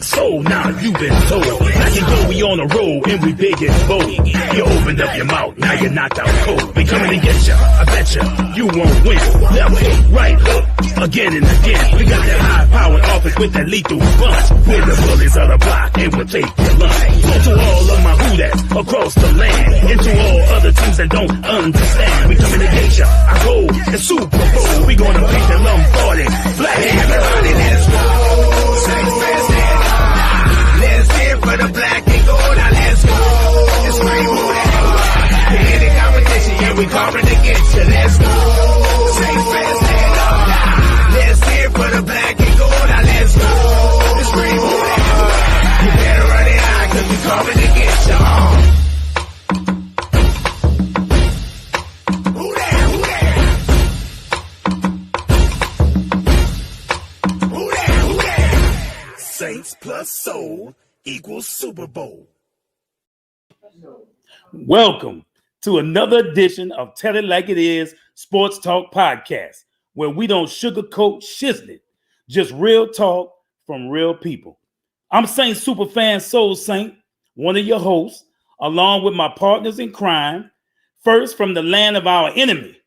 soul, now you've been told. Now you know we on the road and we big and bold. You opened up your mouth, now you're knocked out cold. We coming to get ya, I bet you won't win. Left hook, right hook, again and again. We got that high-powered offense with that lethal punch. We're the bullies of the block and we'll take your lunch. Go to all of my who-that's across the land, and to all other teams that don't understand. We coming to get ya, I go the Super Bowl. We gonna beat the Lombardi. Black everybody, let's go. Saints fast and let's get for the black and gold. Now let's go. It's rainbow that any competition, yeah, we coming to get ya. Let's go. Saints fast and let's get for the black and gold. Now let's go. It's rainbow that you better run it out, cause we coming to get ya. Saints plus soul equals Super Bowl. Welcome to another edition of Tell It Like It Is Sports Talk Podcast, where we don't sugarcoat shiznit, just real talk from real people. I'm Saint Superfan Soul Saint, one of your hosts, along with my partners in crime. First, from the land of our enemy,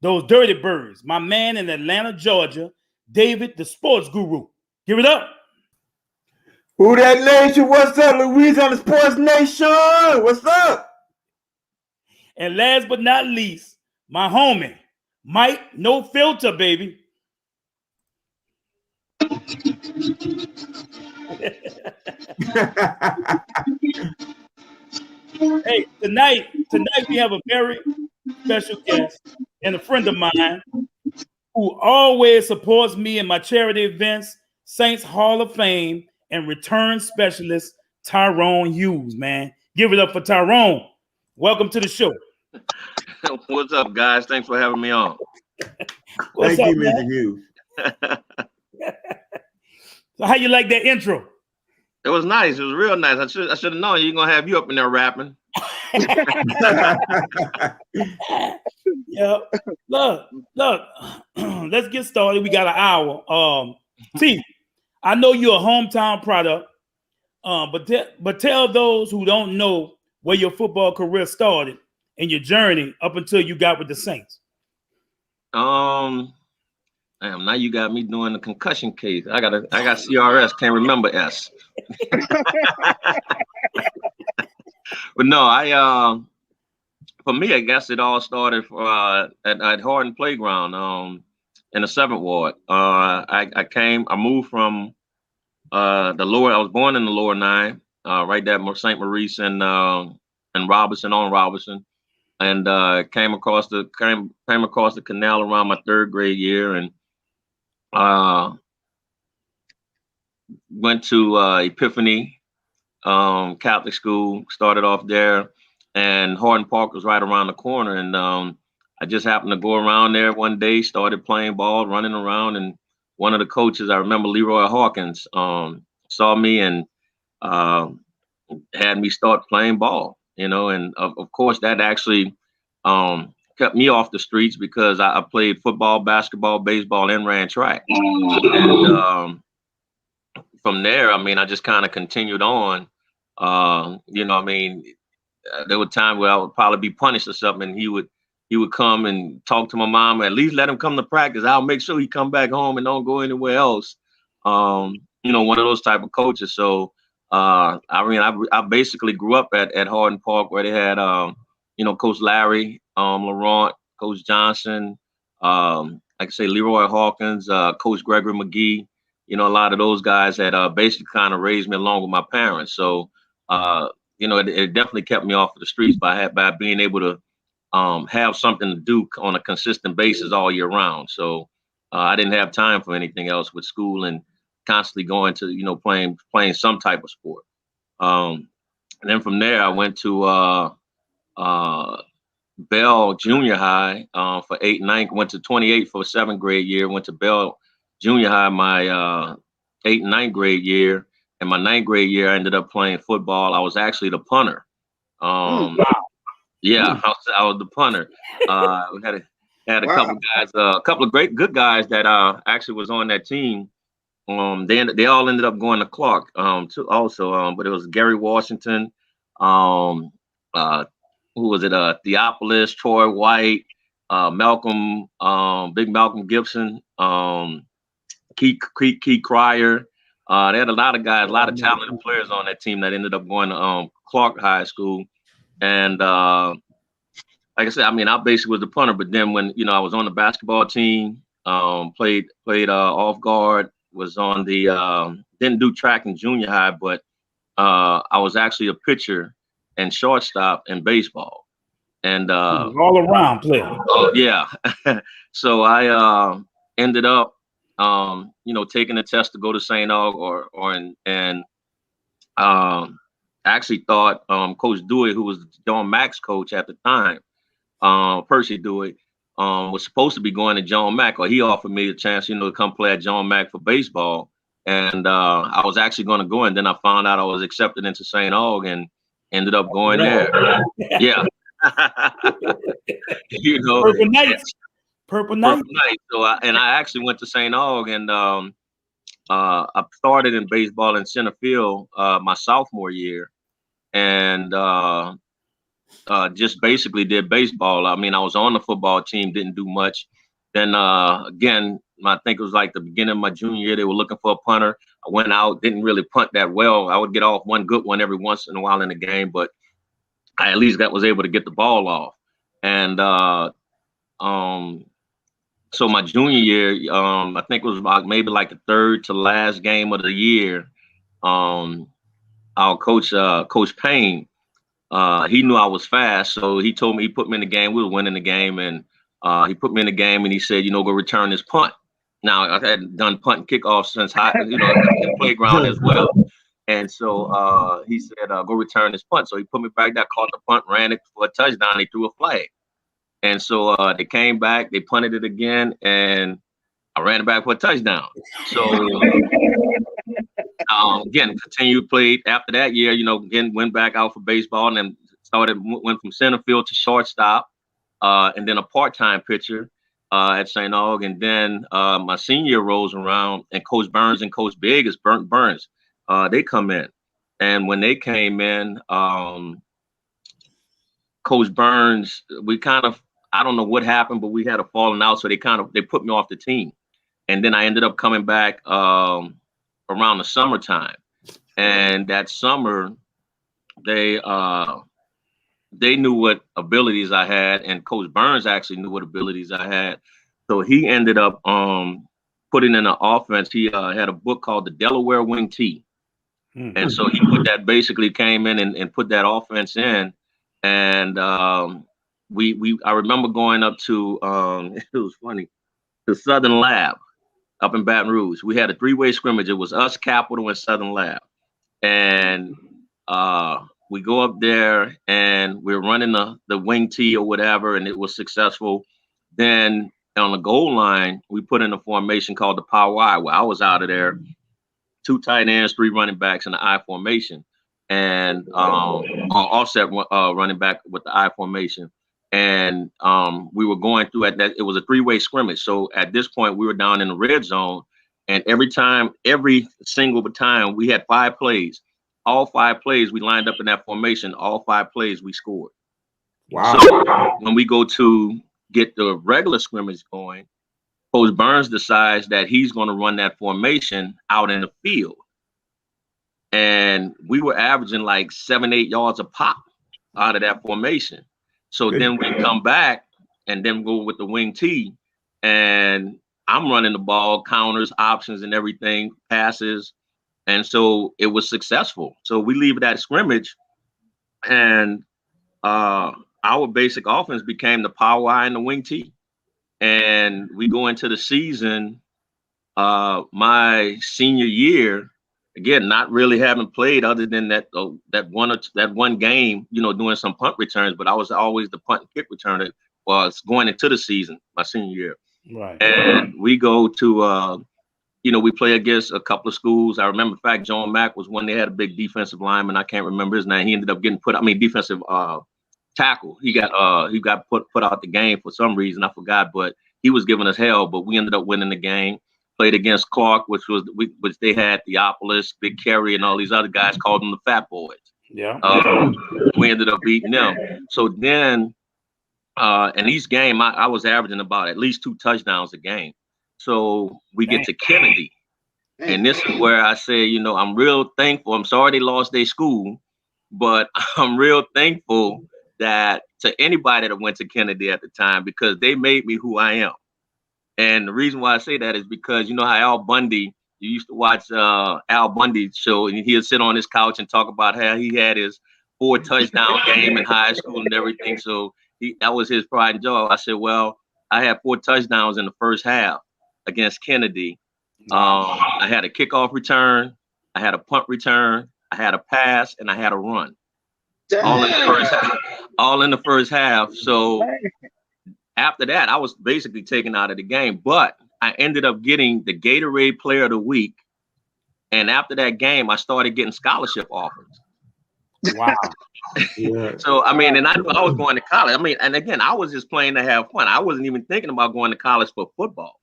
those dirty birds, my man in Atlanta, Georgia, David, the sports guru. Give it up. Who that nation? What's up, Louisiana Sports Nation? What's up? And last but not least, my homie, Mike, no filter, baby. Hey, tonight we have a very special guest and a friend of mine who always supports me in my charity events, Saints Hall of Fame and return specialist Tyrone Hughes, man. Give it up for Tyrone. Welcome to the show. What's up, guys? Thanks for having me on. Thank you, Mr. Hughes. So how you like that intro? It was nice. It was real nice. I should have known you're gonna have you up in there rapping. Yeah. Look. Let's get started. We got an hour. T, I know you're a hometown product, but tell those who don't know where your football career started and your journey up until you got with the Saints. Damn, now you got me doing the concussion case. I got CRS, can't remember S. But no, for me, I guess it all started at Hardin Playground in the 7th Ward. I moved from the lower. I was born in the lower 9, right there, St. Maurice and Robertson on Robertson, and came across the canal around my 3rd grade year, and went to Epiphany Catholic School. Started off there, and Hardin Park was right around the corner, and I just happened to go around there one day, started playing ball, running around, and one of the coaches, I remember Leroy Hawkins, saw me and had me start playing ball, and of course that actually kept me off the streets because I played football, basketball, baseball, and ran track. And from there, I just kind of continued on. There were times where I would probably be punished or something, and he would come and talk to my mom, at least let him come to practice. I'll make sure he come back home and don't go anywhere else. One of those type of coaches. So, I basically grew up at Hardin Park, where they had, Coach Larry, Laurent, Coach Johnson, like I say, Leroy Hawkins, Coach Gregory McGee. A lot of those guys had basically kind of raised me along with my parents. So, it definitely kept me off of the streets by being able to have something to do on a consistent basis all year round. So I didn't have time for anything else with school and constantly going to, playing some type of sport. And then from there, I went to Bell Junior High for 8 and 9, went to 28 for 7th grade year, went to Bell Junior High my 8th and 9th grade year. And my 9th grade year, I ended up playing football. I was actually the punter. Wow. Yeah, I was the punter. We had a couple guys, a couple of good guys that actually was on that team they all ended up going to Clark too also, but it was Gary Washington, um, who was it? Theophilus, Troy White, Malcolm, Big Malcolm Gibson, Keith Cryer. They had a lot of guys, a lot of talented players on that team that ended up going to Clark High School. And like I said, I mean, I basically was the punter, but then when I was on the basketball team, played off guard, was on the didn't do track in junior high, but I was actually a pitcher and shortstop in baseball. And all around player. Oh yeah. So I ended up taking a test to go to St. Aug and actually thought Coach Dewey, who was John Mack's coach at the time, Percy Dewey, was supposed to be going to John Mack, or he offered me a chance, to come play at John Mack for baseball. And I was actually going to go, and then I found out I was accepted into St. Aug and ended up going there. Yeah. Purple Knights. So I actually went to St. Aug, and I started in baseball in center field my sophomore year, and just basically did baseball. I mean, I was on the football team, didn't do much. Then again, I think it was like the beginning of my junior year, they were looking for a punter. I went out, didn't really punt that well. I would get off one good one every once in a while in the game, but I at least was able to get the ball off. And so my junior year, I think it was about maybe like the third to last game of the year. Our coach, Coach Payne, he knew I was fast, so he told me, he put me in the game. We were winning the game, and he put me in the game, and he said, go return this punt. Now I had done punt and kickoff since in the playground as well, and so he said, go return this punt. So he put me back there, caught the punt, ran it for a touchdown. They threw a flag, and so they came back, they punted it again, and I ran it back for a touchdown. So again, continued, played after that year. Again, went back out for baseball, and then went from center field to shortstop, and then a part-time pitcher at St. Aug. And then my senior year rolls around, and Coach Burns and Coach Big is Burns. They come in, and when they came in, Coach Burns, we kind of, I don't know what happened, but we had a falling out, so they put me off the team, and then I ended up coming back around the summertime, and that summer they knew what abilities I had, and Coach Burns actually knew what abilities I had, so he ended up putting in an offense. He had a book called The Delaware Wing T, and so he basically came in and put that offense in, and I remember going up to it was funny, the Southern Lab up in Baton Rouge. We had a three-way scrimmage. It was us, Capital, and Southern Lab. And we go up there, and we're running the wing tee or whatever, and it was successful. Then on the goal line, we put in a formation called the Power I, where I was out of there, 2 tight ends, 3 running backs in the I formation, and offset running back with the I formation. And we were going through at that. It was a 3-way scrimmage. So at this point, we were down in the red zone, and every single time, we had 5 plays. All 5 plays we lined up in that formation. All 5 plays we scored. Wow! So when we go to get the regular scrimmage going, Coach Burns decides that he's going to run that formation out in the field, and we were averaging like 7-8 yards a pop out of that formation. So then we come back and then go with the wing tee, and I'm running the ball, counters, options, and everything, passes. And so it was successful. So we leave that scrimmage, and our basic offense became the power I and the wing tee. And we go into the season, my senior year, again, not really having played other than that one game, doing some punt returns, but I was always the punt and kick returner was going into the season, my senior year. Right. And we go to, we play against a couple of schools. I remember, in fact, John Mack was one. They had a big defensive lineman. I can't remember his name. He ended up getting defensive tackle. He got put out the game for some reason. I forgot, but he was giving us hell, but we ended up winning the game. Played against Clark, which they had Theopolis, Big Kerry, and all these other guys called them the Fat Boys. Yeah. We ended up beating them. So then, in each game, I was averaging about at least 2 touchdowns a game. So we get to Kennedy. And this is where I say, I'm real thankful. I'm sorry they lost their school, but I'm real thankful that to anybody that went to Kennedy at the time, because they made me who I am. And the reason why I say that is because you know how Al Bundy, you used to watch Al Bundy's show, and he'd sit on his couch and talk about how he had his 4 touchdown game in high school and everything. So that was his pride and joy. I said, well, I had 4 touchdowns in the first half against Kennedy. I had a kickoff return, I had a punt return, I had a pass, and I had a run. All in the first half. So after that, I was basically taken out of the game, but I ended up getting the Gatorade Player of the Week. And after that game, I started getting scholarship offers. Wow. Yeah. So, I mean, and I knew I was going to college. I mean, and again, I was just playing to have fun. I wasn't even thinking about going to college for football.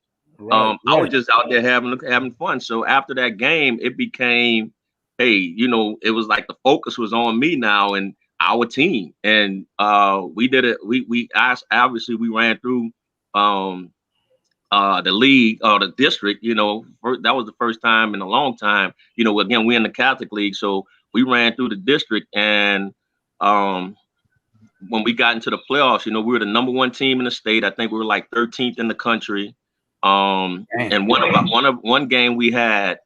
I was just out there having fun. So after that game, it became, hey, it was like the focus was on me now and our team. And we did it. We obviously we ran through the league or the district. That was the first time in a long time. Again, we're in the Catholic League, so we ran through the district. And when we got into the playoffs, we were the #1 team in the state. I think we were like 13th in the country. And one game we had,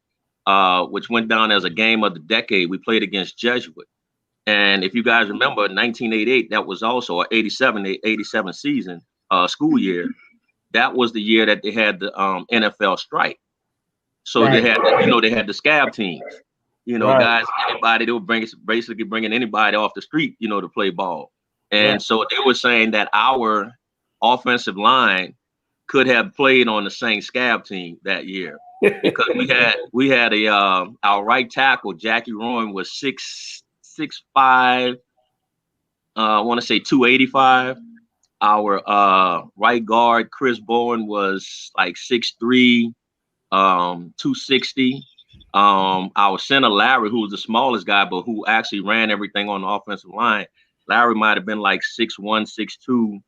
which went down as a game of the decade, we played against Jesuit. And if you guys remember, 1988, that was also an 87 season, school year. That was the year that they had the NFL strike. So they had, they had the scab teams. Guys, anybody, they were basically bringing anybody off the street, to play ball. And so they were saying that our offensive line could have played on the St. Scab team that year because we had our right tackle Jackie Rowan was 6'5", I want to say 285. Our right guard Chris Bowen was like 6'3", 260. Our center Larry, who was the smallest guy, but who actually ran everything on the offensive line, Larry might have been like 6'1", 6'2".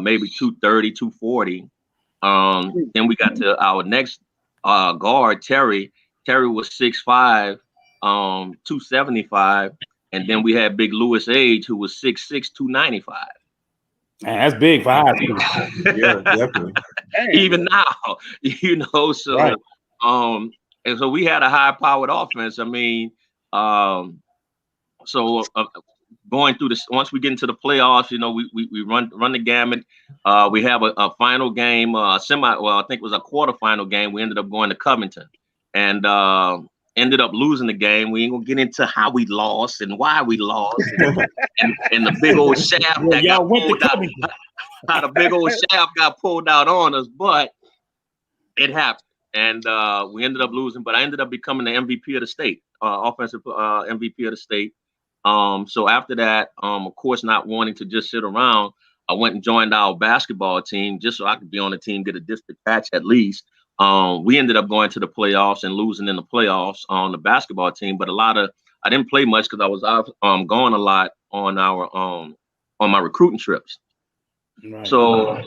Maybe 230, 240. Then we got to our next guard, Terry. Terry was 6'5", 275. And then we had Big Louis Age, who was 6'6", 295. Man, that's big for high school. Yeah, definitely. Even now, so right. And so we had a high-powered offense. I mean, going through this, once we get into the playoffs, we run the gamut. We have a final game, I think it was a quarterfinal game. We ended up going to Covington and ended up losing the game. We ain't gonna get into how we lost and why we lost and the big old shaft that got pulled out. How the big old shaft got pulled out on us, but it happened. And we ended up losing, but I ended up becoming the MVP of the state, offensive MVP of the state. So after that, of course, not wanting to just sit around, I went and joined our basketball team just so I could be on the team, get a district patch at least. We ended up going to the playoffs and losing in the playoffs on the basketball team, but I didn't play much because I was going a lot on on my recruiting trips. Right. So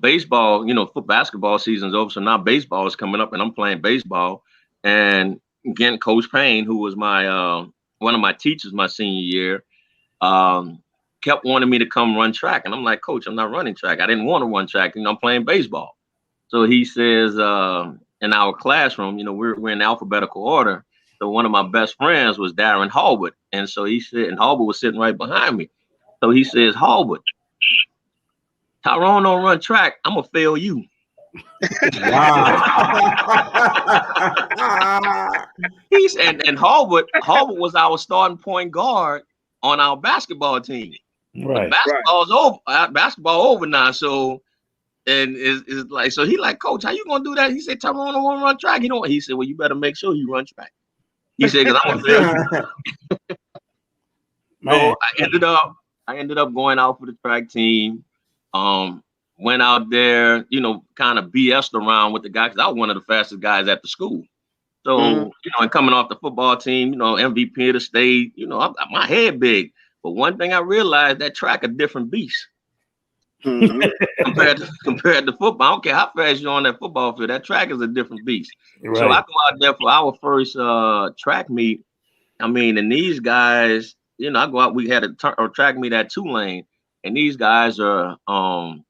baseball, for basketball season's over, so now baseball is coming up and I'm playing baseball. And again, Coach Payne, who was my one of my teachers my senior year, kept wanting me to come run track. And I'm like, Coach, I'm not running track. I didn't want to run track. I'm playing baseball. So he says, in our classroom, we're in alphabetical order. So one of my best friends was Darren Hallwood. And so he said, and Hallwood was sitting right behind me. So he says, Hallwood, Tyrone don't run track. I'm going to fail you. Wow. and Hallwood was our starting point guard on our basketball team. Right. Basketball over now. So and is like, so he like, Coach, how you gonna do that? He said, Tyrone don't want to run track. He said, well, you better make sure you run track. He said, because I'm gonna fail you. So I ended up going out for the track team. went out there, kind of BS'd around with the guy because I was one of the fastest guys at the school. So, and coming off the football team, MVP of the state, my head big. But one thing I realized, that track a different beast. compared to football. I don't care how fast you're on that football field, that track is a different beast. Right. So I go out there for our first track meet. I mean, and these guys, I go out, we had a track meet at Tulane, and these guys are some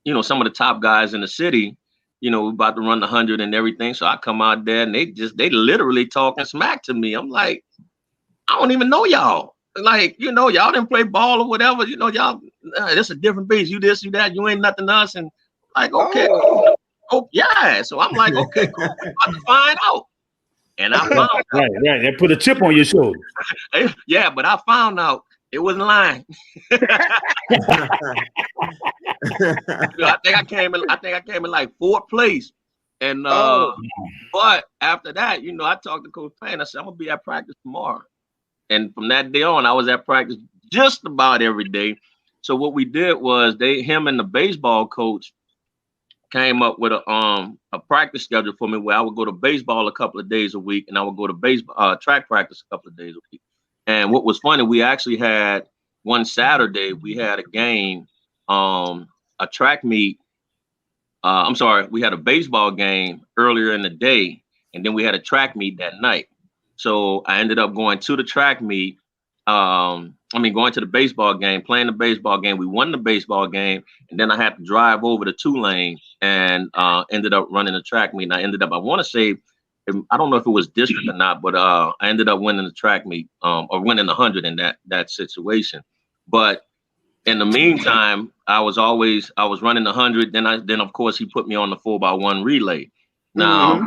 of the top guys in the city, about to run the 100 and everything. So I come out there and they literally talking smack to me. I'm like, I don't even know y'all. Like, y'all didn't play ball or whatever. Y'all, this a different beast. You this, you that. You ain't nothing to us. And like, okay, cool. Oh yeah. So I'm like, okay, cool. We're about to find out. And I found out. Right. They put a chip on your shoulder. Yeah, but I found out it wasn't lying. I think I came in like fourth place. And but after that, I talked to Coach Payne. I said, I'm gonna be at practice tomorrow. And from that day on, I was at practice just about every day. So what we did was him and the baseball coach came up with a practice schedule for me where I would go to baseball a couple of days a week and I would go to baseball track practice a couple of days a week. And what was funny, we actually had one Saturday, we had a game, a track meet. We had a baseball game earlier in the day, and then we had a track meet that night. So I ended up going to the track meet. Going to the baseball game, playing the baseball game. We won the baseball game, and then I had to drive over to Tulane and ended up running the track meet. And I want to say, I don't know if it was district or not, but I ended up winning the track meet or winning the 100 in that situation. But in the meantime, I was running the 100. Then of course he put me on the 4x1 relay. Now,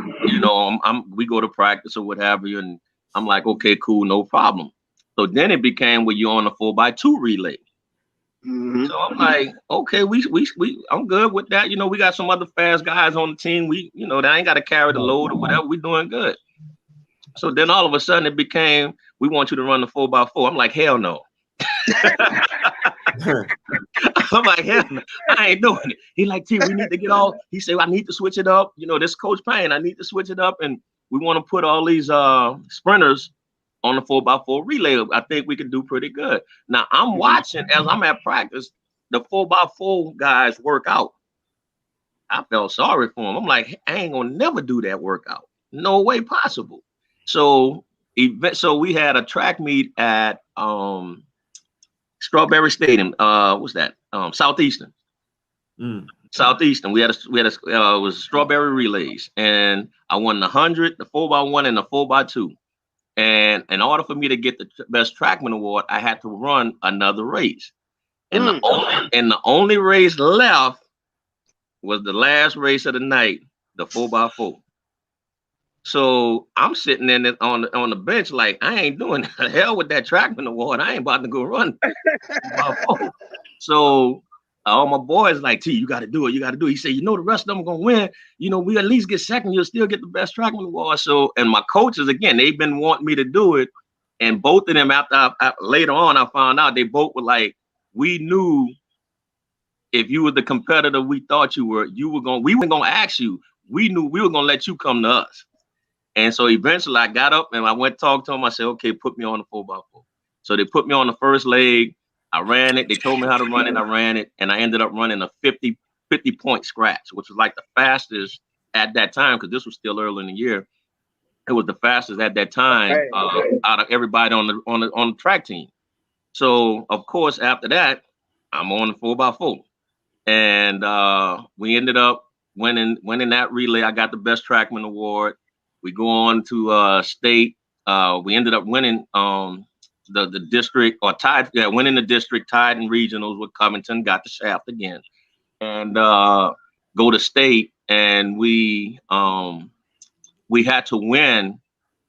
we go to practice or what have you, and I'm like, okay, cool, no problem. So then it became where you're on the 4x2 relay. So I'm like, okay, I'm good with that. We got some other fast guys on the team. They ain't got to carry the load or whatever. We doing good. So then all of a sudden it became, we want you to run the 4x4. I'm like, hell no. I'm like, hell no, I ain't doing it. He like, T, we need to get all. He said, I need to switch it up. This Coach Payne, I need to switch it up, and we want to put all these sprinters on the 4x4 relay. I think we can do pretty good. Now I'm watching as I'm at practice, the 4x4 guys work out. I felt sorry for him. I'm like, I ain't gonna never do that workout. No way possible. So we had a track meet at Strawberry Stadium. What's that? Southeastern. Southeastern. We had it was strawberry relays, and I won the 100, the 4x1, and the 4x2. And in order for me to get the best trackman award, I had to run another race. And the only race left was the last race of the night, the 4x4. So I'm sitting in it on the bench like, I ain't doing the hell with that trackman award. I ain't about to go run 4x4. So all my boys like, T, you got to do it. You got to do it. He said, the rest of them are going to win. We at least get second. You'll still get the best trackman award. So, and my coaches, again, they've been wanting me to do it. And both of them, after later on, I found out they both were like, we knew if you were the competitor we thought we weren't going to ask you. We knew we were going to let you come to us. And so eventually I got up and I went to talk to them. I said, okay, put me on the 4x4. So they put me on the first leg. I ran it. They told me how to run it. I ran it. And I ended up running a 50-point scratch, which was like the fastest at that time, because this was still early in the year. It was the fastest at that time out of everybody on the track team. So, of course, after that, I'm on the 4x4. And we ended up winning that relay. I got the best trackman award. We go on to state. We ended up winning the district, or tied, winning the district, tied in regionals with Covington, got the shaft again, and go to state. And we had to win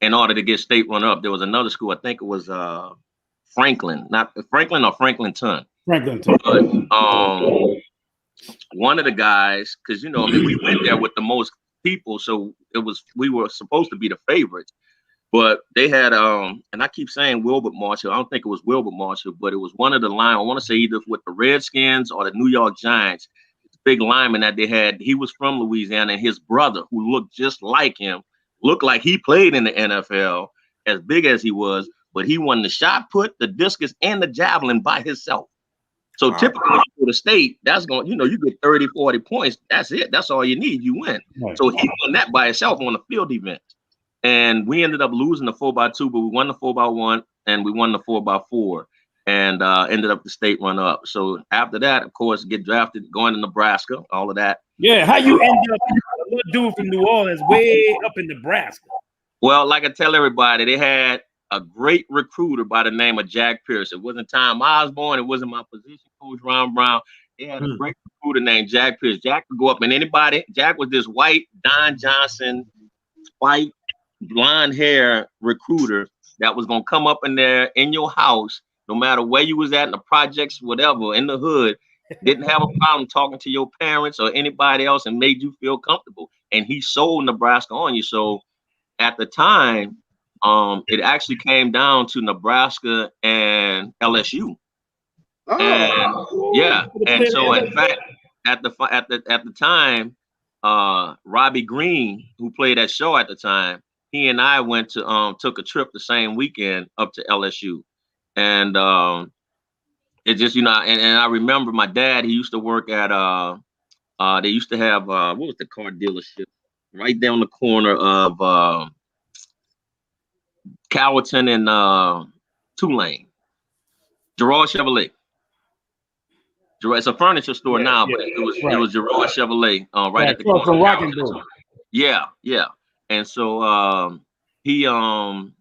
in order to get state run up. There was another school, I think it was Franklin, not Franklin or Franklinton. Franklinton. But one of the guys, because we went there with the most people, so we were supposed to be the favorites. But they had, and I keep saying Wilbert Marshall. I don't think it was Wilbert Marshall, but it was one of the line. I want to say either with the Redskins or the New York Giants. big lineman that they had. He was from Louisiana, and his brother, who looked just like him, looked like he played in the NFL, as big as he was, but he won the shot put, the discus, and the javelin by himself. So typically when you go to state, that's going, you get 30, 40 points. That's it. That's all you need. You win. Right. So he won that by himself on the field event. And we ended up losing the 4x2, but we won the 4x1 and we won the 4x4 and ended up the state run up. So after that, of course, get drafted, going to Nebraska, all of that. Yeah, how you end up, what dude from New Orleans way up in Nebraska? Well, like I tell everybody, they had a great recruiter by the name of Jack Pierce. It wasn't Tom Osborne. It wasn't my position coach, Ron Brown. They had a great recruiter named Jack Pierce. Jack could go up and anybody. Jack was this white Don Johnson, white blonde hair recruiter that was going to come up in there in your house, no matter where you was at in the projects, whatever, in the hood, didn't have a problem talking to your parents or anybody else and made you feel comfortable. And he sold Nebraska on you. So at the time, it actually came down to Nebraska and LSU. And so in fact, at the time, Robbie Green, who played at Shaw at the time, he and I went to took a trip the same weekend up to LSU, and it just and I remember my dad. He used to work at they used to have what was the car dealership right down the corner of Calverton and Tulane, Gerard Chevrolet. It's a furniture store now, but it was Gerard Chevrolet right at the corner. Yeah. And so he was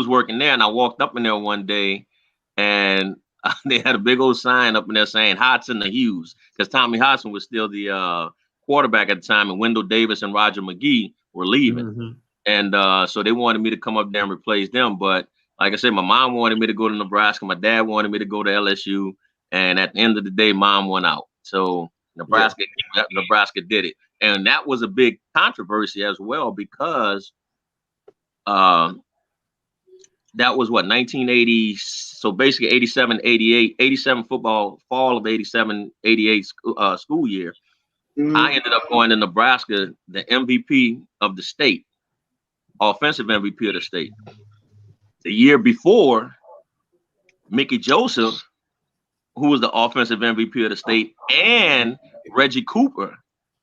working there, and I walked up in there one day, and they had a big old sign up in there saying Hodson to Hughes, because Tommy Hodson was still the quarterback at the time, and Wendell Davis and Roger McGee were leaving. And so they wanted me to come up there and replace them. But like I said, my mom wanted me to go to Nebraska. My dad wanted me to go to LSU. And at the end of the day, mom won out. So Nebraska did it. And that was a big controversy as well, because that was 1980. So basically 87, 88, 87 football, fall of 87, 88 school year. I ended up going to Nebraska, the MVP of the state, offensive MVP of the state. The year before, Mickey Joseph, who was the offensive MVP of the state, and Reggie Cooper,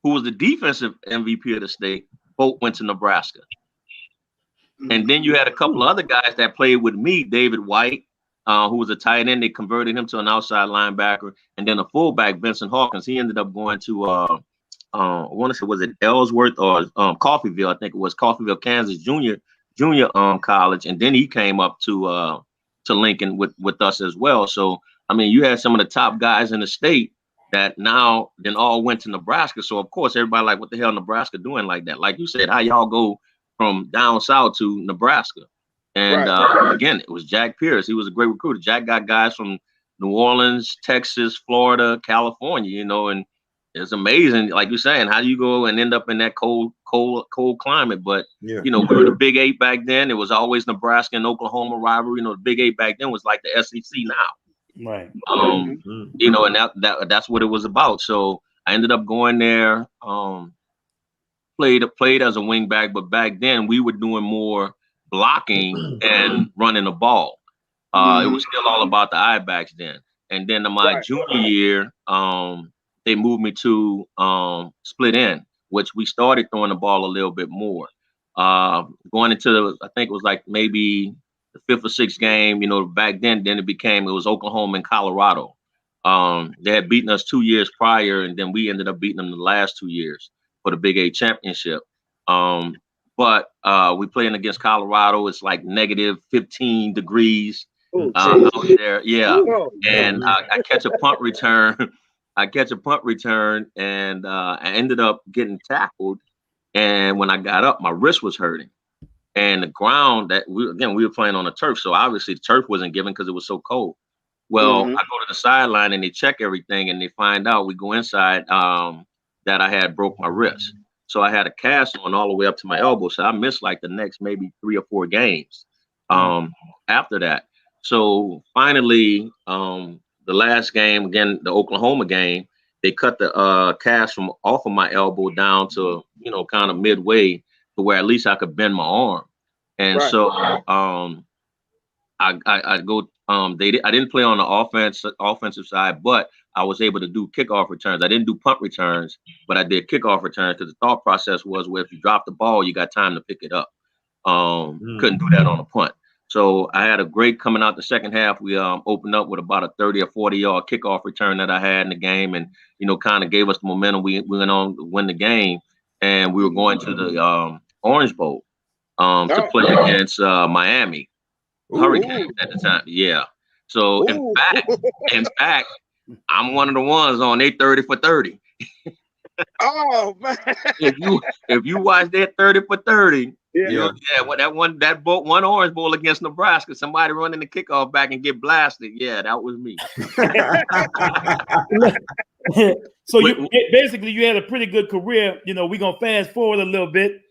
who was the defensive MVP of the state, both went to Nebraska. And then you had a couple of other guys that played with me, David White, who was a tight end. They converted him to an outside linebacker. And then a fullback, Vincent Hawkins, he ended up going to, I want to say, was it Ellsworth or Coffeyville? I think it was Coffeyville, Kansas junior college. And then he came up to Lincoln with us as well. So, I mean, you had some of the top guys in the state that now then all went to Nebraska. So, of course, everybody like, what the hell Nebraska doing like that? Like you said, how y'all go from down south to Nebraska? And again, it was Jack Pierce. He was a great recruiter. Jack got guys from New Orleans, Texas, Florida, California, and it's amazing. Like you're saying, how do you go and end up in that cold climate? But, we were the Big Eight back then. It was always Nebraska and Oklahoma rivalry. The Big Eight back then was like the SEC now. Right. And that's what it was about. So I ended up going there, played as a wingback, but back then we were doing more blocking and running the ball. It was still all about the I-backs then. And then in my junior year, they moved me to split end, which we started throwing the ball a little bit more. Going into I think it was like maybe the fifth or sixth game, back then it was Oklahoma and Colorado. They had beaten us 2 years prior, and then we ended up beating them the last 2 years for the Big Eight championship. But we playing against Colorado. It's like negative 15 degrees out there. Yeah. And I catch a punt return. And I ended up getting tackled. And when I got up, my wrist was hurting. And the ground we were playing on the turf. So obviously the turf wasn't given because it was so cold. Well, I go to the sideline and they check everything and they find out, we go inside, that I had broke my wrist. So I had a cast on all the way up to my elbow. So I missed like the next maybe 3 or 4 games after that. So finally, the last game, again, the Oklahoma game, they cut the cast from off of my elbow down to, you know, kind of midway to where at least I could bend my arm. And so I go I didn't play on the offensive side, but I was able to do kickoff returns. I didn't do punt returns, but I did kickoff returns because the thought process was, well, if you drop the ball, you got time to pick it up. Couldn't do that on a punt. So I had a great coming out the second half. We opened up with about a 30 or 40 yard kickoff return that I had in the game, and you know, kind of gave us the momentum. We went on to win the game, and we were going to the Orange Bowl to play against Miami Hurricane at the time. Yeah. So in fact, I'm one of the ones on they 30 for 30. Oh man! if you watch that 30 for 30, that one Orange Bowl against Nebraska, somebody running the kickoff back and get blasted. Yeah, that was me. So you basically you had a pretty good career. You know, we're gonna fast forward a little bit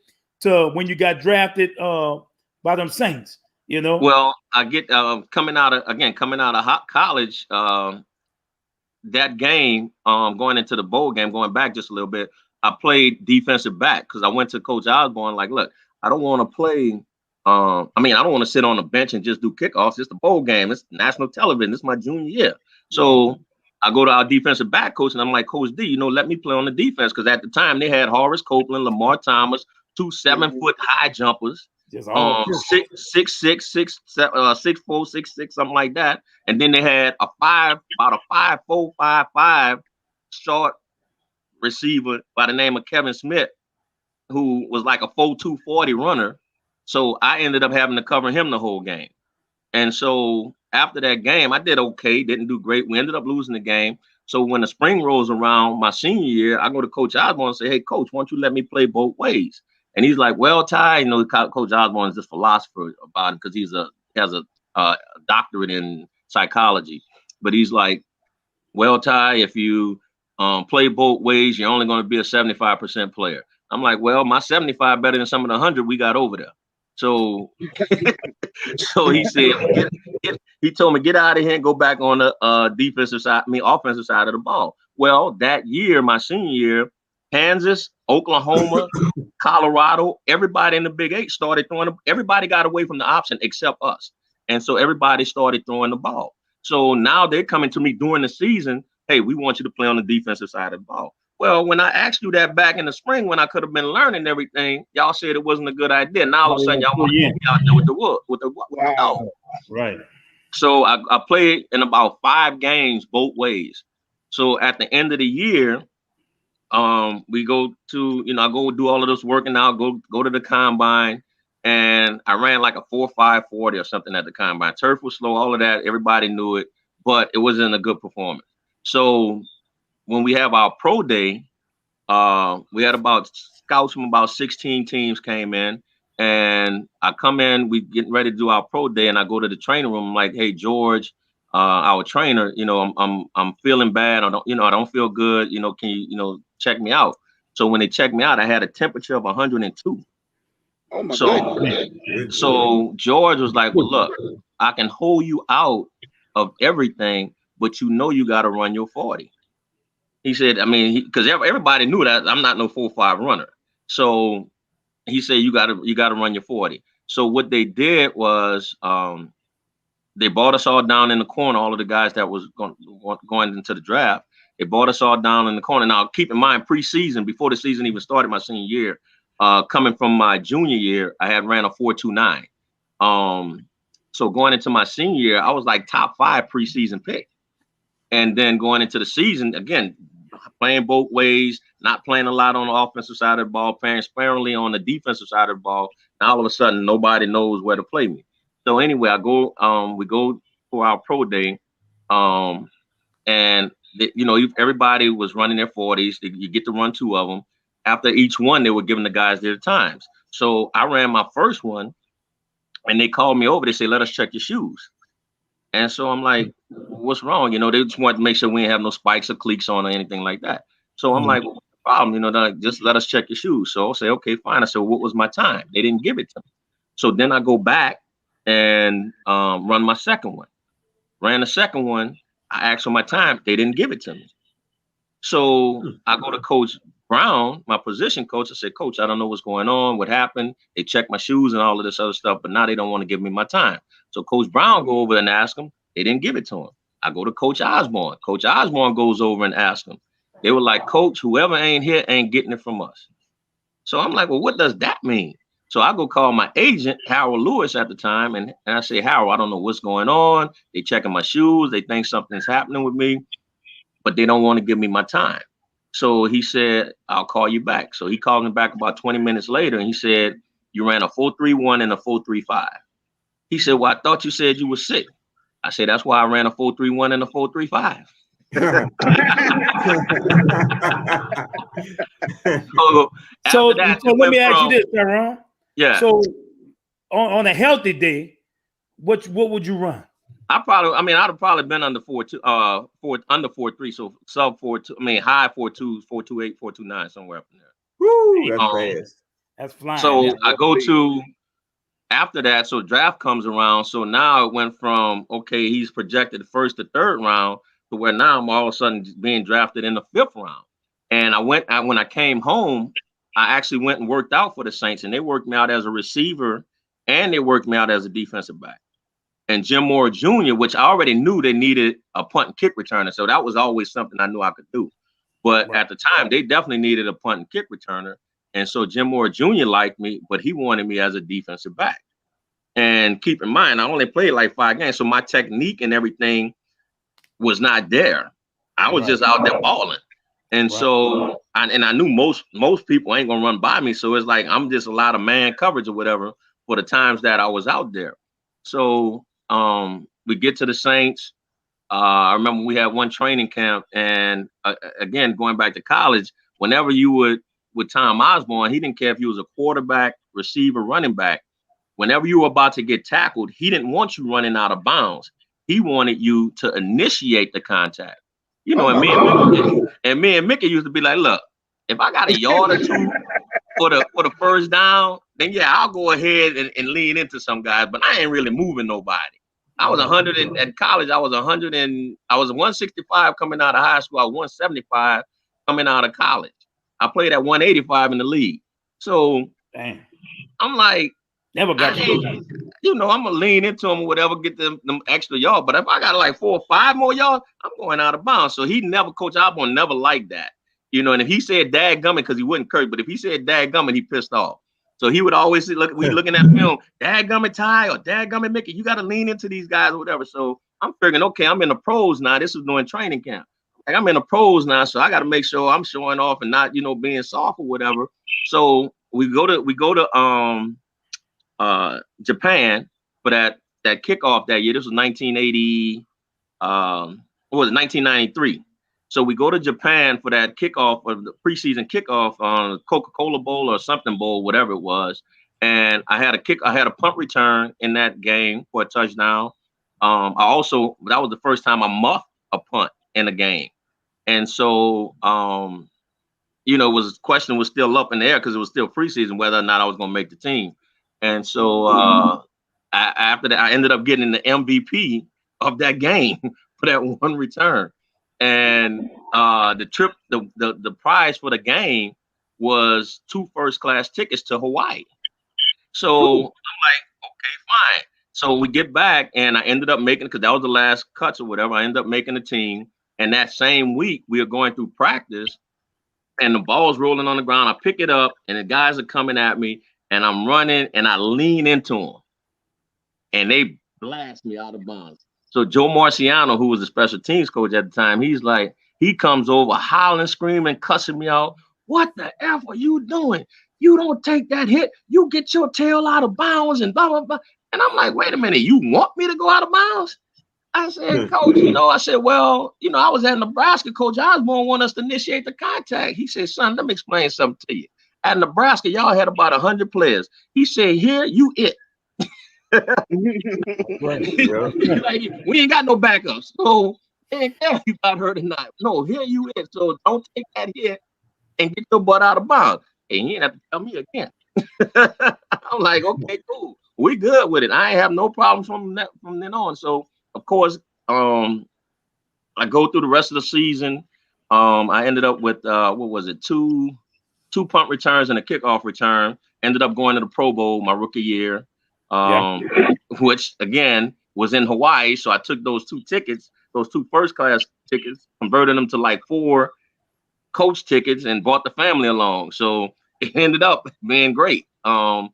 to when you got drafted by them Saints. You know, well, I get coming out of college. That game, going into the bowl game, going back just a little bit, I played defensive back because I went to Coach Osborne like, look, I don't want to play. I don't want to sit on the bench and just do kickoffs. It's the bowl game. It's national television. It's my junior year. So I go to our defensive back coach and I'm like, Coach D, you know, let me play on the defense because at the time they had Horace Copeland, Lamar Thomas, 2 7-foot high jumpers. 6'6", 6'4", 6'6", something like that. And then they had about a 5'4", 5'5" short receiver by the name of Kevin Smith, who was like a 4'2", 40 runner. So I ended up having to cover him the whole game. And so after that game, I did okay, didn't do great. We ended up losing the game. So when the spring rolls around my senior year, I go to Coach Osborne and say, hey, Coach, why don't you let me play both ways? And he's like, well, Ty, you know, Coach Osborne is this philosopher about it because he has a doctorate in psychology. But he's like, well, Ty, if you play both ways, you're only going to be a 75% player. I'm like, well, my 75 better than some of the 100 we got over there. So, so he said, he told me, get out of here and go back on the offensive side of the ball. Well, that year, my senior year, Kansas, Oklahoma, Colorado, everybody in the Big 8 started throwing. Everybody got away from the option except us. And so everybody started throwing the ball. So now they're coming to me during the season. Hey, we want you to play on the defensive side of the ball. Well, when I asked you that back in the spring, when I could have been learning everything, y'all said it wasn't a good idea. Now all of a sudden, y'all want to be out there with the dog. Right. So I played in about 5 games both ways. So at the end of the year, we go to, I go do all of this working out, go to the combine, and I ran like a 4.5 40 or something at the combine. Turf was slow, all of that. Everybody knew it, but it wasn't a good performance. So when we have our pro day, we had about scouts from about 16 teams came in, and I come in, we getting ready to do our pro day, and I go to the training room. I'm like, hey, George, our trainer, I'm feeling bad. I don't feel good. Can you, check me out? So when they checked me out, I had a temperature of 102. Oh my God. So George was like, well, look, I can hold you out of everything, but you got to run your 40. He said, because everybody knew that I'm not no 4.5 runner. So he said, you got to run your 40. So what they did was they brought us all down in the corner, all of the guys that was going into the draft. They brought us all down in the corner. Now, keep in mind, preseason, before the season even started my senior year, coming from my junior year, I had ran a 4.29. So going into my senior year, I was like top 5 preseason pick. And then going into the season, again, playing both ways, not playing a lot on the offensive side of the ball, playing sparingly on the defensive side of the ball. And all of a sudden, nobody knows where to play me. So anyway, we go for our pro day, and everybody was running their 40s. You get to run 2 of them. After each one, they were giving the guys their times. So I ran my first one, and they called me over. They say, let us check your shoes. And so I'm like, what's wrong? They just wanted to make sure we didn't have no spikes or cleats on or anything like that. So I'm like, what's the problem? Just let us check your shoes. So I'll say, okay, fine. I said, what was my time? They didn't give it to me. So then I go back and run my second one. Ran the second one. I asked for my time. They didn't give it to me. So I go to Coach Brown, my position coach. I said, Coach, I don't know what's going on. What happened? They checked my shoes and all of this other stuff, but now they don't want to give me my time. So Coach Brown go over and ask him. They didn't give it to him. I go to Coach Osborne. Coach Osborne goes over and asks him. They were like, Coach, whoever ain't here ain't getting it from us. So I'm like, well, what does that mean? So I go call my agent, Harold Lewis, at the time, and I say, Harold, I don't know what's going on. They checking my shoes. They think something's happening with me, but they don't want to give me my time. So he said, I'll call you back. So he called me back about 20 minutes later, and he said, you ran a 4.31 and a 4.35. He said, well, I thought you said you were sick. I said, that's why I ran a 4.31 and a 4.35. So let me ask you this, Tyrone. Yeah. So on a healthy day, what would you run? I'd have probably been under 4.2, under 4.3, so sub 4.2. I mean, high 4.2, 4.28, 4.29, somewhere up in there. Woo, that's fast. That's flying. So I go to after that. So draft comes around. So now it went from okay, he's projected first to third round to where now I'm all of a sudden being drafted in the 5th round. And when I came home, I actually went and worked out for the Saints, and they worked me out as a receiver and they worked me out as a defensive back. And Jim Moore Jr., which I already knew they needed a punt and kick returner. So that was always something I knew I could do. But at the time, they definitely needed a punt and kick returner. And so Jim Moore Jr. liked me, but he wanted me as a defensive back. And keep in mind, I only played like 5 games. So my technique and everything was not there. I was just out there balling. And so I knew most people ain't going to run by me. So it's like I'm just a lot of man coverage or whatever for the times that I was out there. So we get to the Saints. I remember we had one training camp, and again, going back to college, whenever you would with Tom Osborne, he didn't care if you was a quarterback, receiver, running back. Whenever you were about to get tackled, he didn't want you running out of bounds. He wanted you to initiate the contact. You know, and me and Mickey used to be like, look, if I got a yard or two for the first down, then yeah, I'll go ahead and lean into some guys, but I ain't really moving nobody. I was 100 at college. I was 165 coming out of high school. I was 175 coming out of college. I played at 185 in the league. So I'm like, never got you know, I'm gonna lean into him or whatever, get them extra yards. But if I got like 4 or 5 more yards, I'm going out of bounds. So Coach Osborne never liked that. You know, and if he said dadgummit, because he wouldn't curse, but if he said dadgummit, he pissed off. So he would always say, we looking at film, dadgummit Ty or dadgummit Mickey, you got to lean into these guys or whatever. So I'm figuring, okay, I'm in the pros now. This is during training camp. Like I'm in the pros now, so I got to make sure I'm showing off and not, you know, being soft or whatever. So we go to Japan for that kickoff that year. This was 1980. What was it? 1993. So we go to Japan for that kickoff, or the preseason kickoff on Coca-Cola Bowl or something bowl, whatever it was. And I had a punt return in that game for a touchdown. That was the first time I muffed a punt in a game. And so, you know, question was still up in the air because it was still preseason whether or not I was going to make the team. And so after that, I ended up getting the MVP of that game for that one return. And the prize for the game was 2 first-class tickets to Hawaii. So I'm like, okay, fine. So we get back, and I ended up making, because that was the last cuts or whatever, I ended up making the team. And that same week, we were going through practice, and the ball's rolling on the ground. I pick it up, and the guys are coming at me, and I'm running, and I lean into them. And they blast me out of bounds. So Joe Marciano, who was the special teams coach at the time, he comes over hollering, screaming, cussing me out. What the F are you doing? You don't take that hit. You get your tail out of bounds and blah, blah, blah. And I'm like, wait a minute, you want me to go out of bounds? I said, Coach, well, I was at Nebraska. Coach Osborne wanted us to initiate the contact. He said, son, let me explain something to you. At Nebraska, y'all had about 100 players. He said, here, you it. Like, we ain't got no backups, so ain't care if you got hurt or not. No, here you is. So don't take that hit and get your butt out of bounds. And you ain't have to tell me again. I'm like, okay, cool. We good with it. I ain't have no problems from then on. So of course, I go through the rest of the season. I ended up with what was it, two punt returns and a kickoff return. Ended up going to the Pro Bowl my rookie year, which again was in Hawaii. So I took those two tickets, those two first class tickets, converted them to like 4 coach tickets, and brought the family along. So it ended up being great. And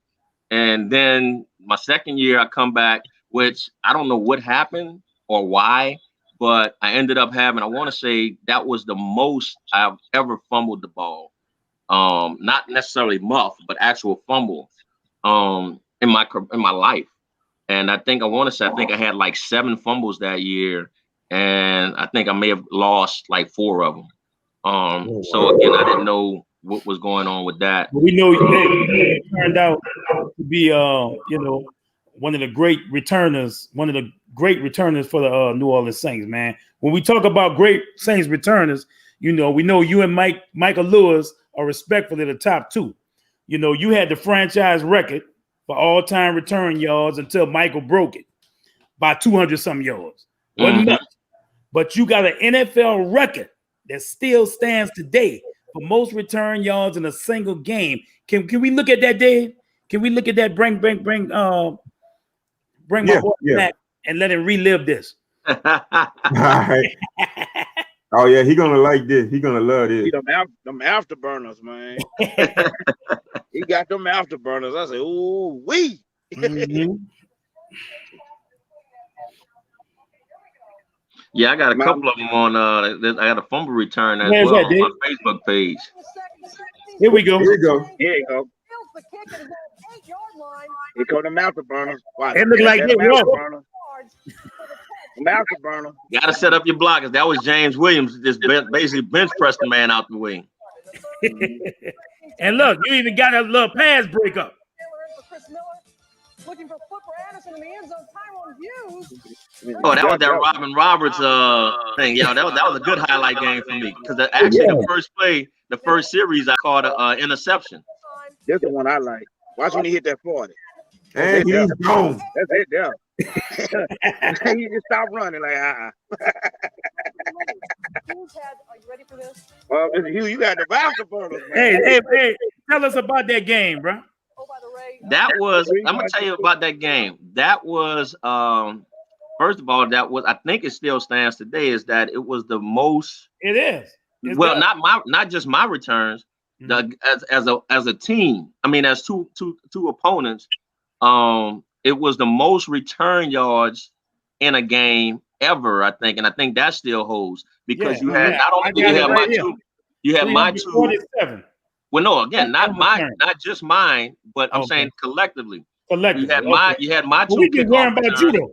then my second year, I come back, which I don't know what happened or why, but I ended up having, I want to say that was the most I've ever fumbled the ball. Not necessarily muff, but actual fumble in my life. And I want to say I had like 7 fumbles that year, and I think I may have lost like 4 of them. So again, I didn't know what was going on with that. We know it turned out to be one of the great returners for the New Orleans Saints, man. When we talk about great Saints returners, we know you and Michael Lewis are respectfully the top 2. You had the franchise record for all-time return yards until Michael broke it by 200-some yards. Wasn't much, but you got an NFL record that still stands today for most return yards in a single game. Can we look at that, Dave? Can we look at that? Bring my boy back and let him relive this. All right. Oh yeah, he gonna like this. He gonna love this. Them afterburners, man. He got them afterburners. I say, ooh wee. Yeah, I got a couple of them on. I got a fumble return as well on my Facebook page. Here we go. Here you go. Here go them afterburners. It look like it was. Afterburner. You gotta set up your blockers. That was James Williams, just basically bench pressed the man out the way. And look, you even got a little pass breakup. Looking for Flipper Anderson in the end zone. Tyrone Hughes. Oh, that was that Robin Roberts thing. Yeah, that was a good highlight game for me, because actually the first play, the first series, I caught an interception. That's the one I like. Watch when he hit that 40. And he's gone. That's it, yeah. He just stopped running like Are you ready for this? Hughes, you got the afterburners. Hey, tell us about that game, bro. That was, I'm gonna tell you about that game. That was first of all, I think it still stands today, is that it was the most. It is. Not just my returns, as a team. I mean, as two opponents, it was the most return yards in a game ever, I think, and I think that still holds, because you had not only did you have my two. 47. Well, no, again, not just mine, but I'm saying collectively. You had my two. We can worry about you though.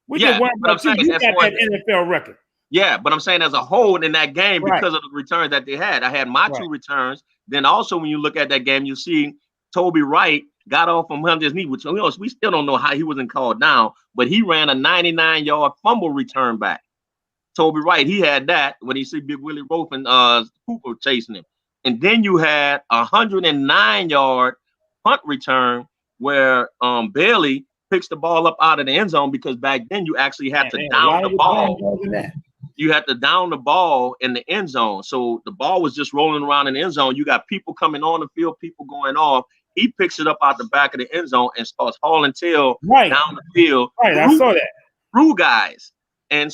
We can worry about you. You got that NFL record. Yeah, but I'm saying as a whole in that game, because of the returns that they had, I had my 2 returns. Then also when you look at that game, you see Toby Wright got off from under his knee, which we still don't know how he wasn't called down, but he ran a 99-yard fumble return back. Toby Wright, he had that when he see Big Willie Rofe and Cooper chasing him. And then you had a 109-yard punt return where Bailey picks the ball up out of the end zone, because back then you actually had to down the ball. You had to down the ball in the end zone. So the ball was just rolling around in the end zone. You got people coming on the field, people going off. He picks it up out the back of the end zone and starts hauling tail down the field. Right, I saw that. Through guys. And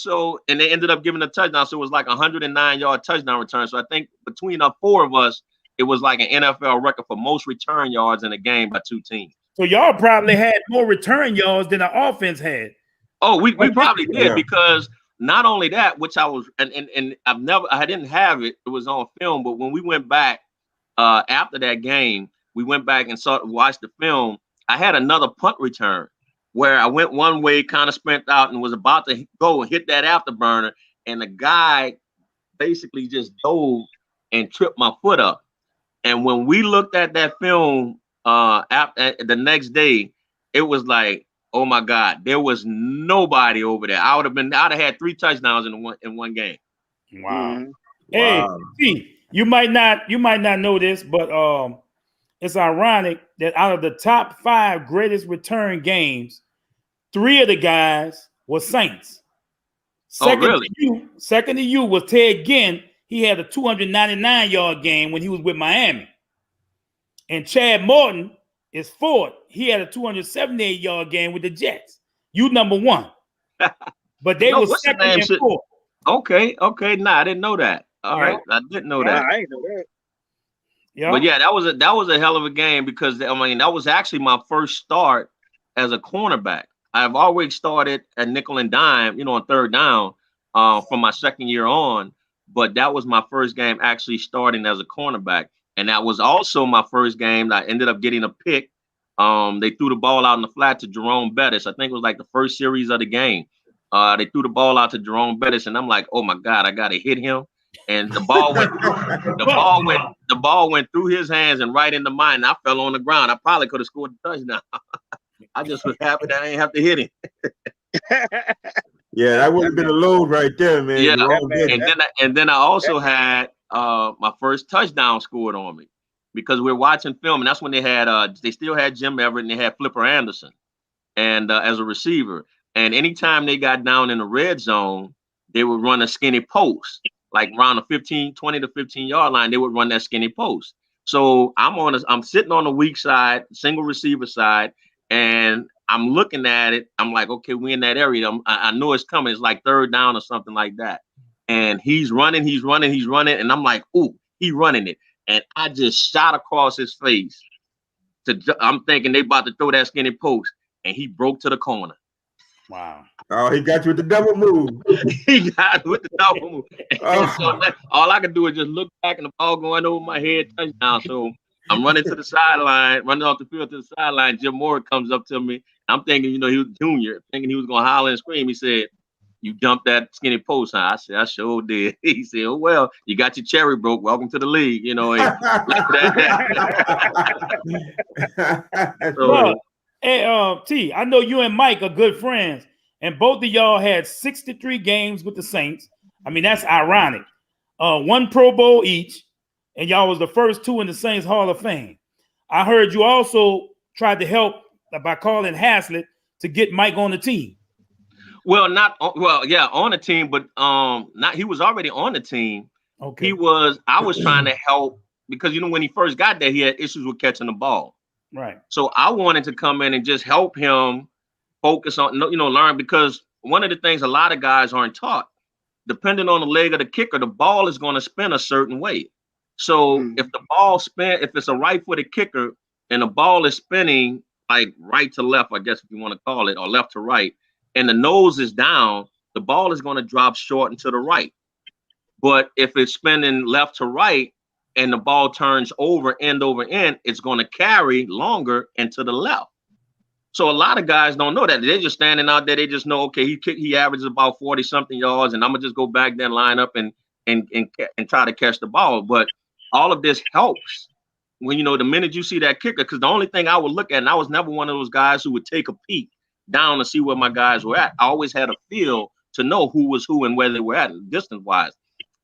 they ended up giving a touchdown. So it was like a 109-yard touchdown return. So I think between the 4 of us, it was like an NFL record for most return yards in a game by 2 teams. So y'all probably had more return yards than the offense had. Oh, we probably did, because not only that, which I was, and I didn't have it. It was on film, but when we went back after that game, we went back and watched the film. I had another punt return where I went one way, kind of spent out, and was about to go and hit that afterburner, and the guy basically just dove and tripped my foot up. And when we looked at that film after the next day, it was like, oh my God, there was nobody over there. I'd have had 3 touchdowns in one game. Wow. Hey, see, you might not know this, but it's ironic that out of the top 5 greatest return games, 3 of the guys were Saints. Second to you was Ted Ginn. he had a 299-yard game when he was with Miami. And Chad Morton is fourth. He had a 278-yard game with the Jets. You number one. But they were second and fourth. Okay. Nah, I didn't know that. All right, I didn't know that. I ain't know that. Yeah. But yeah, that was a hell of a game because I mean that was actually my first start as a cornerback. I've always started at nickel and dime, on third down, from my second year on. But that was my first game actually starting as a cornerback, and that was also my first game that I ended up getting a pick. They threw the ball out in the flat to Jerome Bettis. I think it was like the first series of the game. They threw the ball out to Jerome Bettis, and I'm like, oh my God, I gotta hit him. And the ball went the ball went through his hands and right into mine. And I fell on the ground. I probably could have scored a touchdown. I just was happy that I didn't have to hit him. Yeah, that would have been a load right there, man. Yeah, and then I also had my first touchdown scored on me because we were watching film, and that's when they still had Jim Everett and they had Flipper Anderson, and as a receiver. And anytime they got down in the red zone, they would run a skinny post, like around the 20 to 15-yard line. They would run that skinny post. So I'm sitting on the weak side, single receiver side, and I'm looking at it. I'm like, okay, we're in that area. I know it's coming. It's like third down or something like that. And he's running. And I'm like, ooh, he's running it. And I just shot across his face. I'm thinking they about to throw that skinny post. And he broke to the corner. Wow. Oh, he got you with the double move. He got with the double move. So all I could do is just look back and the ball going over my head, touchdown. So I'm running to the sideline, running off the field to the sideline. Jim Moore comes up to me. I'm thinking, he was junior, thinking he was going to holler and scream. He said, "You dumped that skinny post, huh?" I said, "I sure did." He said, "Oh, well, you got your cherry broke. Welcome to the league." So, hey, T, I know you and Mike are good friends, and both of y'all had 63 games with the Saints. I mean, that's ironic. One Pro Bowl each, and y'all was the first two in the Saints Hall of Fame. I heard you also tried to help by calling Haslett to get Mike on the team. Well, on the team, but not. He was already on the team. Okay. I was trying to help because when he first got there, he had issues with catching the ball. Right. So I wanted to come in and just help him focus on, learn, because one of the things a lot of guys aren't taught, depending on the leg of the kicker, the ball is going to spin a certain way. So if the ball if it's a right-footed kicker and the ball is spinning like right to left, I guess if you want to call it, or left to right, and the nose is down, the ball is going to drop short and to the right. But if it's spinning left to right and the ball turns over end, it's going to carry longer and to the left. So a lot of guys don't know that. They're just standing out there. They just know, okay, he averages about 40-something yards, and I'm gonna just go back there and line up and try to catch the ball. But all of this helps when the minute you see that kicker, because the only thing I would look at, and I was never one of those guys who would take a peek down to see where my guys were at. I always had a feel to know who was who and where they were at distance-wise.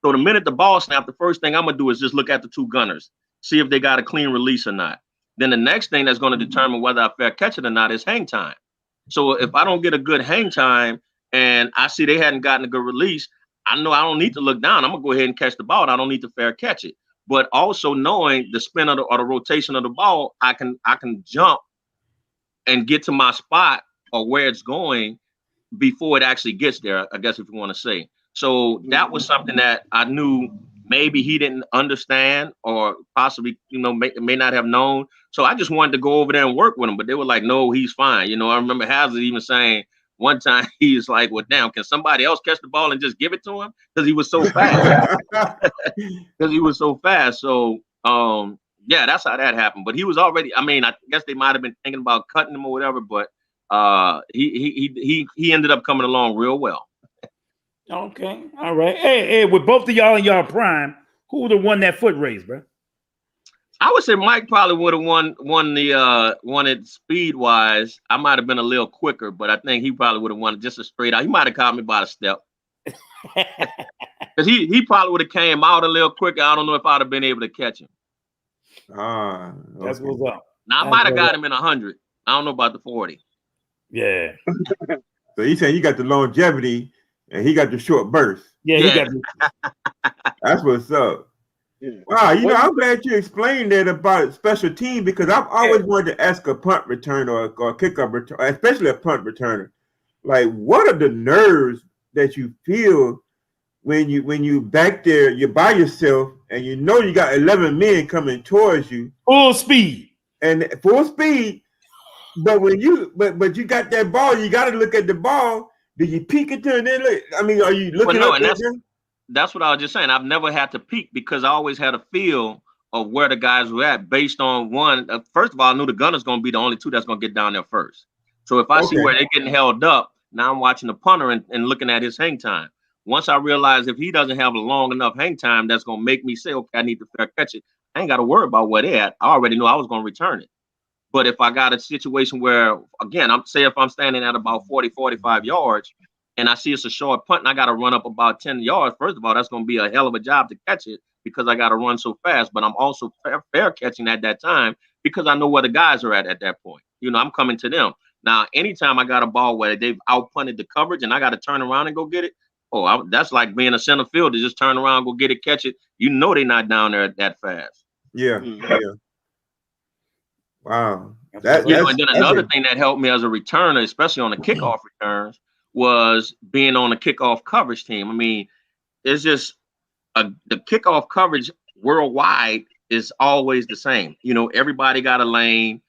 So the minute the ball snapped, the first thing I'm gonna do is just look at the two gunners, see if they got a clean release or not. Then the next thing that's going to determine whether I fair catch it or not is hang time. So if I don't get a good hang time and I see they hadn't gotten a good release, I know I don't need to look down. I'm gonna go ahead and catch the ball. And I don't need to fair catch it. But also knowing the spin or the rotation of the ball, I can jump and get to my spot or where it's going before it actually gets there, I guess, if you want to say. So that was something that I knew maybe he didn't understand or possibly, may not have known. So I just wanted to go over there and work with him, but they were like, no, he's fine. I remember Haslett even saying one time, he's like, well, damn, can somebody else catch the ball and just give it to him? Because he was so fast. So, yeah, that's how that happened. But he was already, I guess they might have been thinking about cutting him or whatever, but he ended up coming along real well. Okay. All right. Hey, with both of y'all in y'all prime, who would have won that foot race, bro? I would say Mike probably would have won it speed wise. I might have been a little quicker, but I think he probably would have won it just a straight out. He might have caught me by the step. Because he probably would have came out a little quicker. I don't know if I'd have been able to catch him. Okay. That's what's up. Now I might have got him in 100. I don't know about the 40. Yeah. So he's saying you got the longevity and he got the short burst. Yeah, he got That's what's up. Yeah. Wow, What I'm glad you explained that about special team because I've always wanted to ask a punt returner or a kickoff returner, especially a punt returner. Like, what are the nerves that you feel when you back there, you're by yourself, and you got 11 men coming towards you, Full speed. and full speed. But when you got that ball, you got to look at the ball. Do you peek it to and then look? I mean, are you Well, looking no, up and at them? that's what I was just saying. I've never had to peek because I always had a feel of where the guys were at based on one. First of all, I knew the gunner's going to be the only two that's going to get down there first. So if I see where they're getting held up, now I'm watching the punter and looking at his hang time. Once I realize if he doesn't have a long enough hang time, that's going to make me say, okay, I need to fair catch it. I ain't got to worry about where they're at. I already knew I was going to return it. But if I got a situation where, again, if I'm standing at about 40, 45 yards and I see it's a short punt and I got to run up about 10 yards, first of all, that's going to be a hell of a job to catch it because I got to run so fast. But I'm also fair catching at that time because I know where the guys are at that point. I'm coming to them. Now, anytime I got a ball where they've outpunted the coverage and I got to turn around and go get it, that's like being a center fielder. Just turn around, go get it, catch it. They're not down there that fast. Yeah, yeah. Wow. And then another thing that helped me as a returner, especially on the kickoff returns, was being on the kickoff coverage team. I mean, it's just the kickoff coverage worldwide is always the same. Everybody got a lane.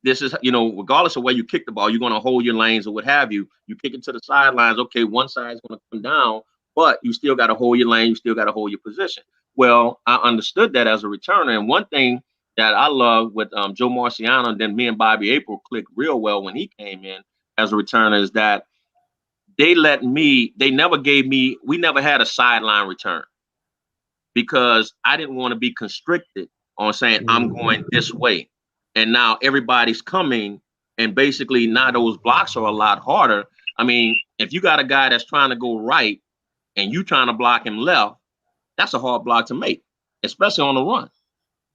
This is, regardless of where you kick the ball, you're going to hold your lanes or what have you. You kick it to the sidelines. Okay, one side's going to come down, but you still got to hold your lane. You still got to hold your position. Well, I understood that as a returner. And one thing that I love with Joe Marciano, and then me and Bobby April clicked real well when he came in as a returner, is that we never had a sideline return because I didn't want to be constricted on saying I'm going this way. And now everybody's coming, and basically now those blocks are a lot harder. I mean, if you got a guy that's trying to go right and you trying to block him left, that's a hard block to make, especially on the run.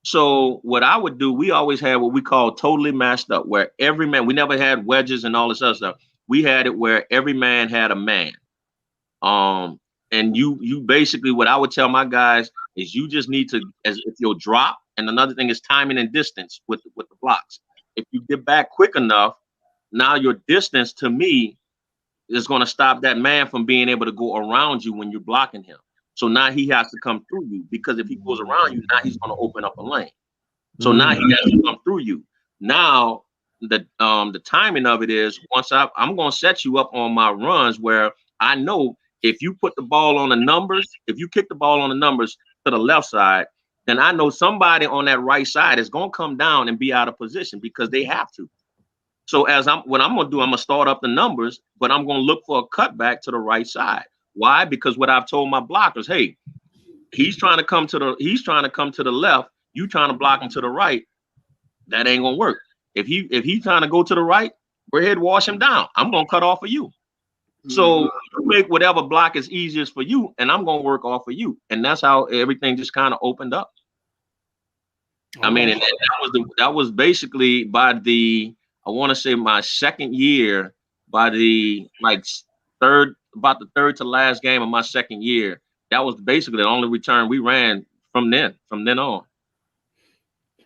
So what I would do, we always had what we call totally matched up, where every man, we never had wedges and all this other stuff. We had it where every man had a man. And you basically, what I would tell my guys is you just need to, if you'll drop, and another thing is timing and distance with the blocks. If you get back quick enough, now your distance to me is going to stop that man from being able to go around you when you're blocking him. So now he has to come through you, because if he goes around you, now he's going to open up a lane. So now he has to come through you. Now the timing of it is, once I'm going to set you up on my runs where I know if you put the ball on the numbers, if you kick the ball on the numbers to the left side, then I know somebody on that right side is going to come down and be out of position because they have to. So what I'm going to do, I'm going to start up the numbers, but I'm going to look for a cutback to the right side. Why? Because what I've told my blockers, hey, he's trying to come to the left, you trying to block him to the right, that ain't gonna work. If he's trying to go to the right, go ahead, wash him down. I'm gonna cut off of you. So you make whatever block is easiest for you, and I'm gonna work off of you. And that's how everything just kind of opened up. I mean, and that was basically by I want to say my second year, by the third to last game of my second year. That was basically the only return we ran from then on.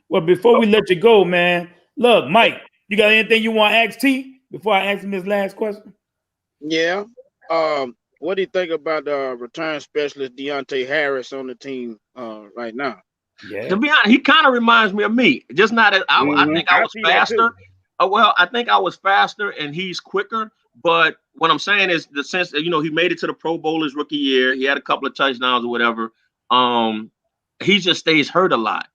Well, before we let you go, man, look, Mike, you got anything you want to ask T before I ask him this last question? Yeah. What do you think about the return specialist Deontay Harris on the team right now? Yeah. To be honest, he kind of reminds me of me. Just not as I think I was faster. I think I was faster and he's quicker. But what I'm saying is the sense that, he made it to the Pro Bowl his rookie year. He had a couple of touchdowns or whatever. He just stays hurt a lot.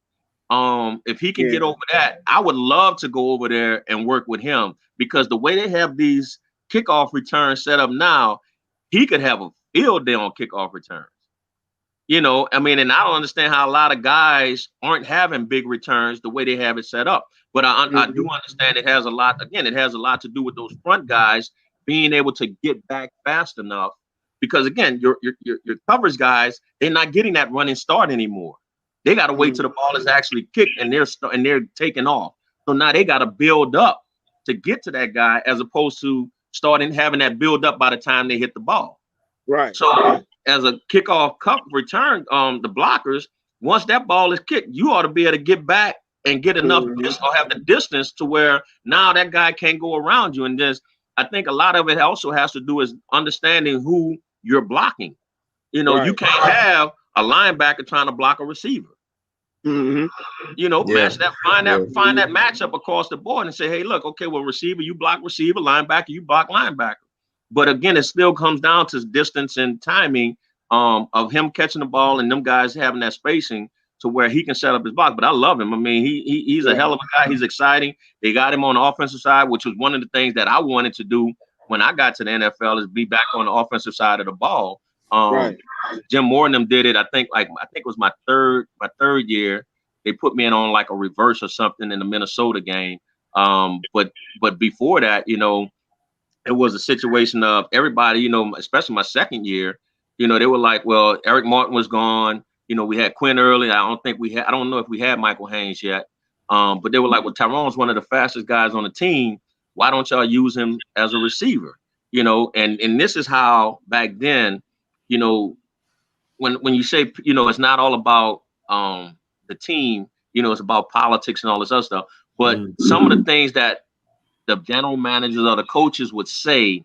If he can get over that, I would love to go over there and work with him, because the way they have these kickoff returns set up now, he could have a field day on kickoff returns. And I don't understand how a lot of guys aren't having big returns the way they have it set up. But I do understand it has a lot to do with those front guys being able to get back fast enough, because again, your coverage guys, they're not getting that running start anymore. They got to wait till the ball is actually kicked and they're taking off. So now they got to build up to get to that guy, as opposed to having that build up by the time they hit the ball. Right. So as a kickoff return, the blockers, once that ball is kicked, you ought to be able to get back and get enough or have the distance to where now that guy can't go around you. And just, I think a lot of it also has to do is understanding who you're blocking. You know, you can't have a linebacker trying to block a receiver. You know, match that, find that matchup across the board and say, hey, look, okay, well, receiver, you block receiver, linebacker, you block linebacker. But again, it still comes down to distance and timing of him catching the ball and them guys having that spacing to where he can set up his block. But I love him. I mean, he's a hell of a guy. He's exciting. They got him on the offensive side, which was one of the things that I wanted to do when I got to the NFL, is be back on the offensive side of the ball. Jim Moore and them did it. I think it was my third year. They put me in on like a reverse or something in the Minnesota game. But before that, you know, it was a situation of everybody, you know, especially my second year, you know, they were like, well, Eric Martin was gone. You know, we had Quinn early. I don't know if we had Michael Haynes yet. But they were like, well, Tyrone's one of the fastest guys on the team. Why don't y'all use him as a receiver? You know, and this is how back then, you know, when you say, you know, it's not all about the team, you know, it's about politics and all this other stuff. But some of the things that the general managers or the coaches would say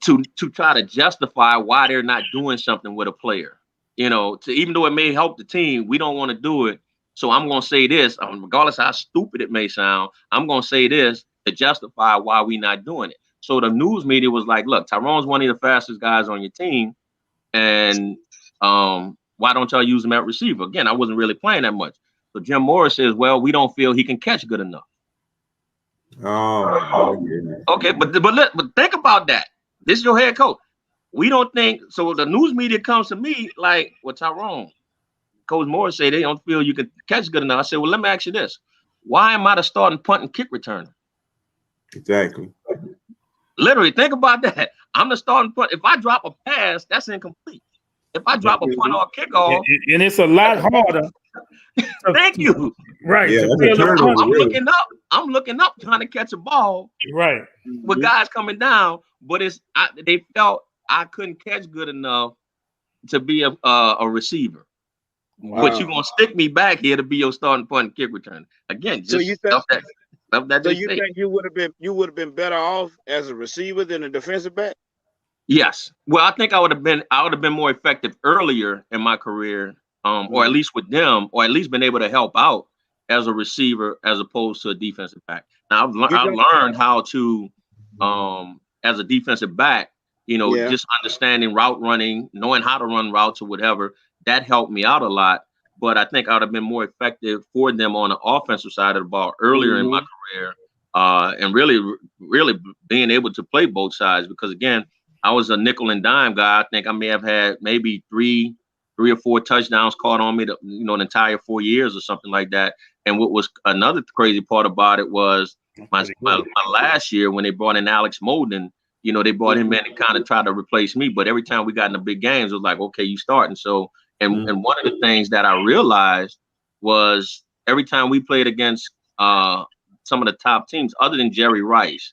to try to justify why they're not doing something with a player, you know, even though it may help the team, we don't want to do it. So I'm going to say this, regardless of how stupid it may sound, I'm going to say this to justify why we're not doing it. So the news media was like, look, Tyrone's one of the fastest guys on your team. And why don't y'all use him at receiver? Again, I wasn't really playing that much. So Jim Morris says, well, we don't feel he can catch good enough. Okay, but think about that. This is your head coach. We don't think so. The news media comes to me like, well, Tyrone, Coach Morris say they don't feel you can catch good enough. I said, well, let me ask you this: why am I the starting punt and kick returner? Exactly. Literally, think about that. I'm the starting punt. If I drop a pass, that's incomplete. If I drop a punt or a kickoff, and it's a lot harder. Thank you. Right. Yeah, I'm looking up trying to catch a ball. Right. With guys coming down, but they felt I couldn't catch good enough to be a receiver. Wow. But you're gonna stick me back here to be your starting punt and kick return. Again, just so you think, stuff that so you think you would have been better off as a receiver than a defensive back? Yes. Well, I think I would have been more effective earlier in my career, or at least with them, or at least been able to help out as a receiver as opposed to a defensive back. Now I've learned how to, as a defensive back, you know, just understanding route running, knowing how to run routes or whatever, that helped me out a lot. But I think I would have been more effective for them on the offensive side of the ball earlier in my career, and really being able to play both sides. Because again, I was a nickel and dime guy. I think I may have had maybe three or four touchdowns caught on me, the entire 4 years or something like that. And what was another crazy part about it was my last year when they brought in Alex Molden. You know, they brought him in and kind of tried to replace me. But every time we got in the big games, it was like, okay, you starting. So, and one of the things that I realized was every time we played against some of the top teams, other than Jerry Rice,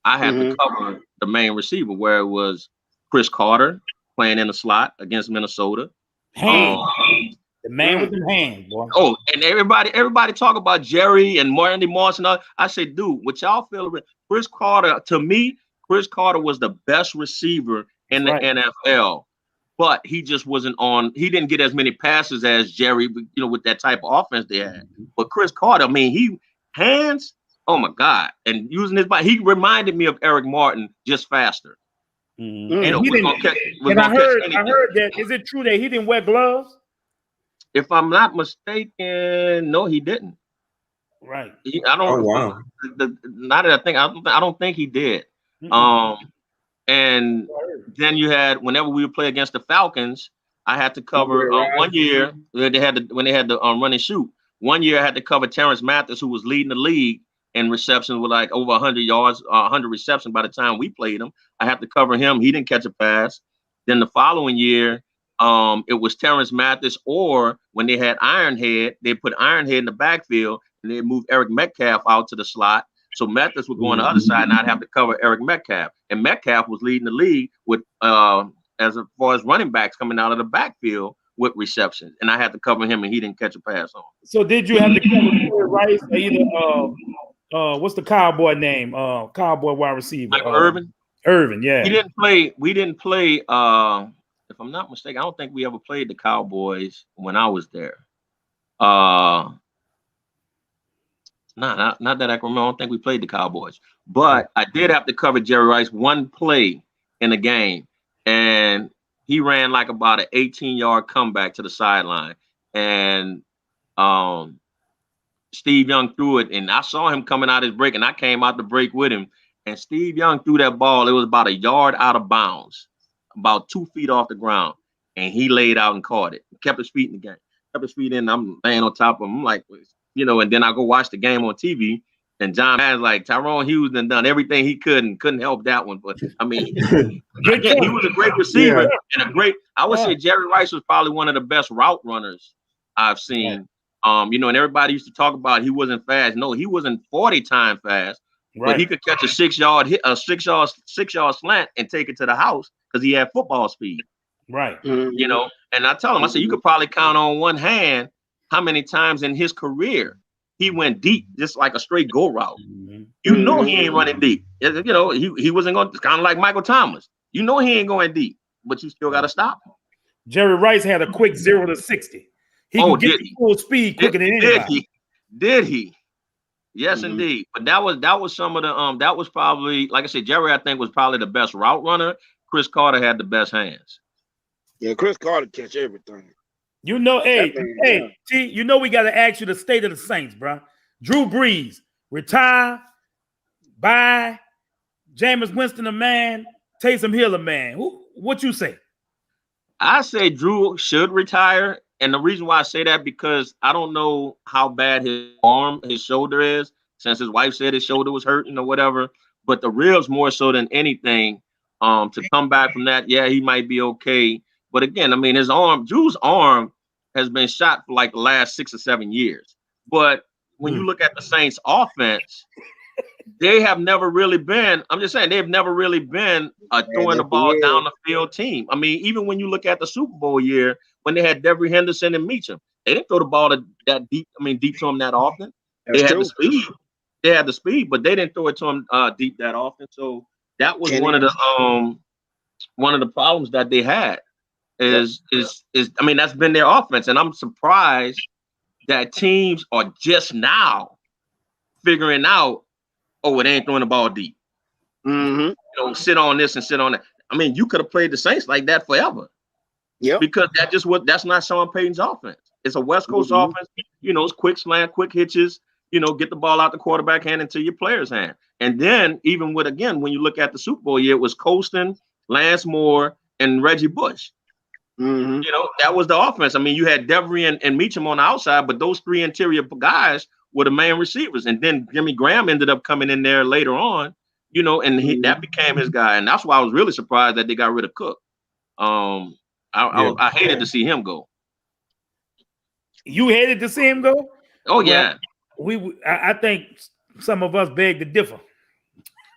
I had to cover the main receiver, where it was Chris Carter playing in the slot against Minnesota. The man with the hand, boy. Oh, and everybody talk about Jerry and Randy Moss and all. I say, dude, what y'all feel about Chris Carter? To me, Chris Carter was the best receiver in the NFL, but he just wasn't on. He didn't get as many passes as Jerry, you know, with that type of offense they had. But Chris Carter, I mean, he hands. Oh my God! And using his body, he reminded me of Eric Martin, just faster. And I heard that. Is it true that he didn't wear gloves? If I'm not mistaken, no, he didn't. Right. I don't. Oh wow. Not that I think. I don't think he did. And then you had, whenever we would play against the Falcons, I had to cover 1 year. When they had the run and shoot. 1 year I had to cover Terrence Mathis, who was leading the league in receptions with like over 100 yards, 100 receptions by the time we played him. I had to cover him. He didn't catch a pass. Then the following year, it was Terrence Mathis, or when they had Ironhead, they put Ironhead in the backfield and they moved Eric Metcalf out to the slot. So Mathis would go on the other side and I'd have to cover Eric Metcalf. And Metcalf was leading the league with as far as running backs coming out of the backfield with reception, and I had to cover him, and he didn't catch a pass on. So did you have to cover Jerry Rice or either what's the Cowboy name? Cowboy wide receiver. Like Irvin. Irvin, yeah. We didn't play. If I'm not mistaken, I don't think we ever played the Cowboys when I was there. Not that I can remember. I don't think we played the Cowboys, but I did have to cover Jerry Rice one play in the game, and he ran like about an 18-yard comeback to the sideline, and Steve Young threw it, and I saw him coming out his break, and I came out the break with him, and Steve Young threw that ball. It was about a yard out of bounds, about 2 feet off the ground, and he laid out and caught it. Kept his feet in the game. Kept his feet in. I'm laying on top of him. I'm like, and then I go watch the game on TV, and John Madden's like, Tyrone Hughes done everything he could and couldn't help that one. But I mean, again, he was a great receiver and a great. I would say Jerry Rice was probably one of the best route runners I've seen. And everybody used to talk about he wasn't fast. No, he wasn't 40 times fast, but he could catch a 6-yard hit, a 6-yard slant and take it to the house because he had football speed. Right. And I tell him, I said, you could probably count on one hand how many times in his career he went deep, just like a straight go route. He ain't running deep. He wasn't going. Kind of like Michael Thomas. He ain't going deep, but you still got to stop him. Jerry Rice had a quick 0 to 60. He could get to full speed quicker than anybody. Did he? Yes, indeed. But that was some of the that was probably, like I said, Jerry I think was probably the best route runner. Chris Carter had the best hands. Yeah, Chris Carter catch everything. T, we got to ask you the state of the Saints, bro. Drew Brees, retire, bye, Jameis Winston a man, Taysom Hill a man. What you say? I say Drew should retire. And the reason why I say that, because I don't know how bad his shoulder is, since his wife said his shoulder was hurting or whatever. But the reals more so than anything, to come back from that, he might be okay. But again, I mean, Drew's arm has been shot for like the last 6 or 7 years. But when you look at the Saints offense, they have never really been, I'm just saying, they've never really been a throwing the ball down the field team. I mean, even when you look at the Super Bowl year, when they had Devery Henderson and Meacham, they didn't throw the ball that deep. I mean, deep to him that often. They had the speed. They had the speed, but they didn't throw it to him deep that often. So that was one of the problems that they had. Is I mean, that's been their offense, and I'm surprised that teams are just now figuring out, it ain't throwing the ball deep. Sit on this and sit on that. I mean, you could have played the Saints like that forever. Yeah, because that's not Sean Payton's offense. It's a West Coast offense. It's quick slant, quick hitches. Get the ball out the quarterback hand into your player's hand. And then even when you look at the Super Bowl year, it was Colston, Lance Moore, and Reggie Bush. That was the offense. I mean, you had Devery and Meacham on the outside, but those 3 interior guys were the main receivers. And then Jimmy Graham ended up coming in there later on, and that became his guy. And that's why I was really surprised that they got rid of Cook. I hated to see him go. You hated to see him go? Oh, yeah. I think some of us beg to differ.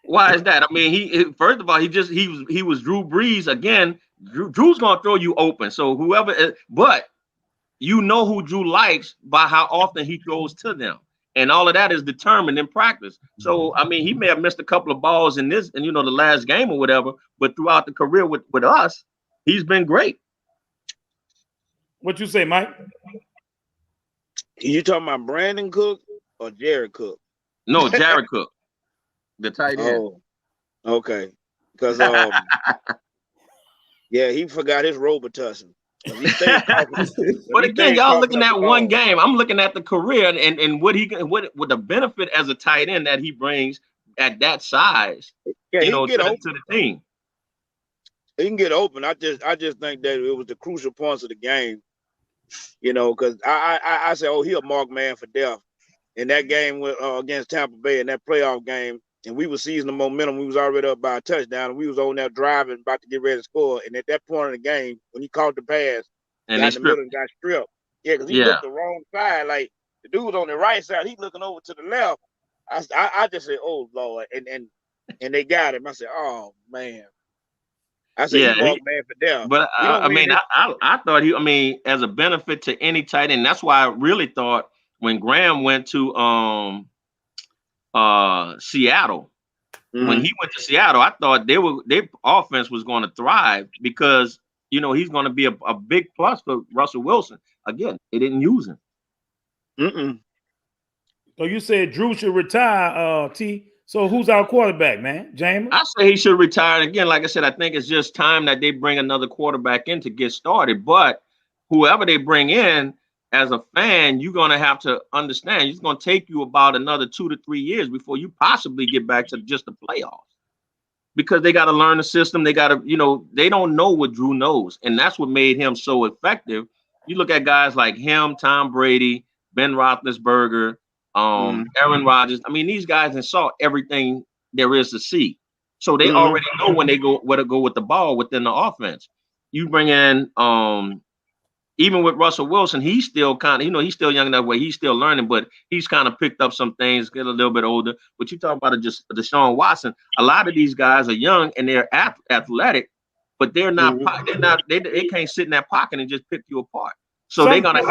Why is that? I mean, first of all, he was Drew Brees again. Drew's gonna throw you open. So but who Drew likes by how often he throws to them, and all of that is determined in practice. So I mean, he may have missed a couple of balls in this, and the last game or whatever, but throughout the career with us, he's been great. What you say, Mike? You talking about Brandon Cook or Jared Cook? No, Jared Cook, the tight end. Oh, okay. Because he forgot his Robitussin. But again, y'all looking at one game. I'm looking at the career and what the benefit as a tight end that he brings at that size, to the team. He can get open. I just think that it was the crucial points of the game. Because I said, he'll mark man for death. In that game against Tampa Bay, in that playoff game, and we were seizing the momentum. We was already up by a touchdown, and we was on there driving, about to get ready to score. And at that point in the game, when he caught the pass, and got in the middle and got stripped. Yeah, because he looked the wrong side. Like, the dude was on the right side. He looking over to the left. I just said, oh, Lord. And they got him. I said, oh, man. I said he marked man for death. But I thought as a benefit to any tight end, that's why I really thought when Graham went to Seattle, when he went to Seattle, I thought their offense was going to thrive because he's going to be a big plus for Russell Wilson. Again, they didn't use him. So you said Drew should retire, T. So who's our quarterback, man? James? I say he should retire. And again, like I said, I think it's just time that they bring another quarterback in to get started. But whoever they bring in, as a fan, you're going to have to understand it's going to take you about another 2 to 3 years before you possibly get back to just the playoffs. Because they got to learn the system. They got to, they don't know what Drew knows. And that's what made him so effective. You look at guys like him, Tom Brady, Ben Roethlisberger, Aaron Rodgers. I mean, these guys saw everything there is to see. So they already know when they go where to go with the ball within the offense. You bring in even with Russell Wilson, he's still kind of, he's still young enough where he's still learning, but he's kind of picked up some things, get a little bit older. But you talk about just Deshaun Watson, a lot of these guys are young and they're athletic, but they're not, they can't sit in that pocket and just pick you apart. So they're going to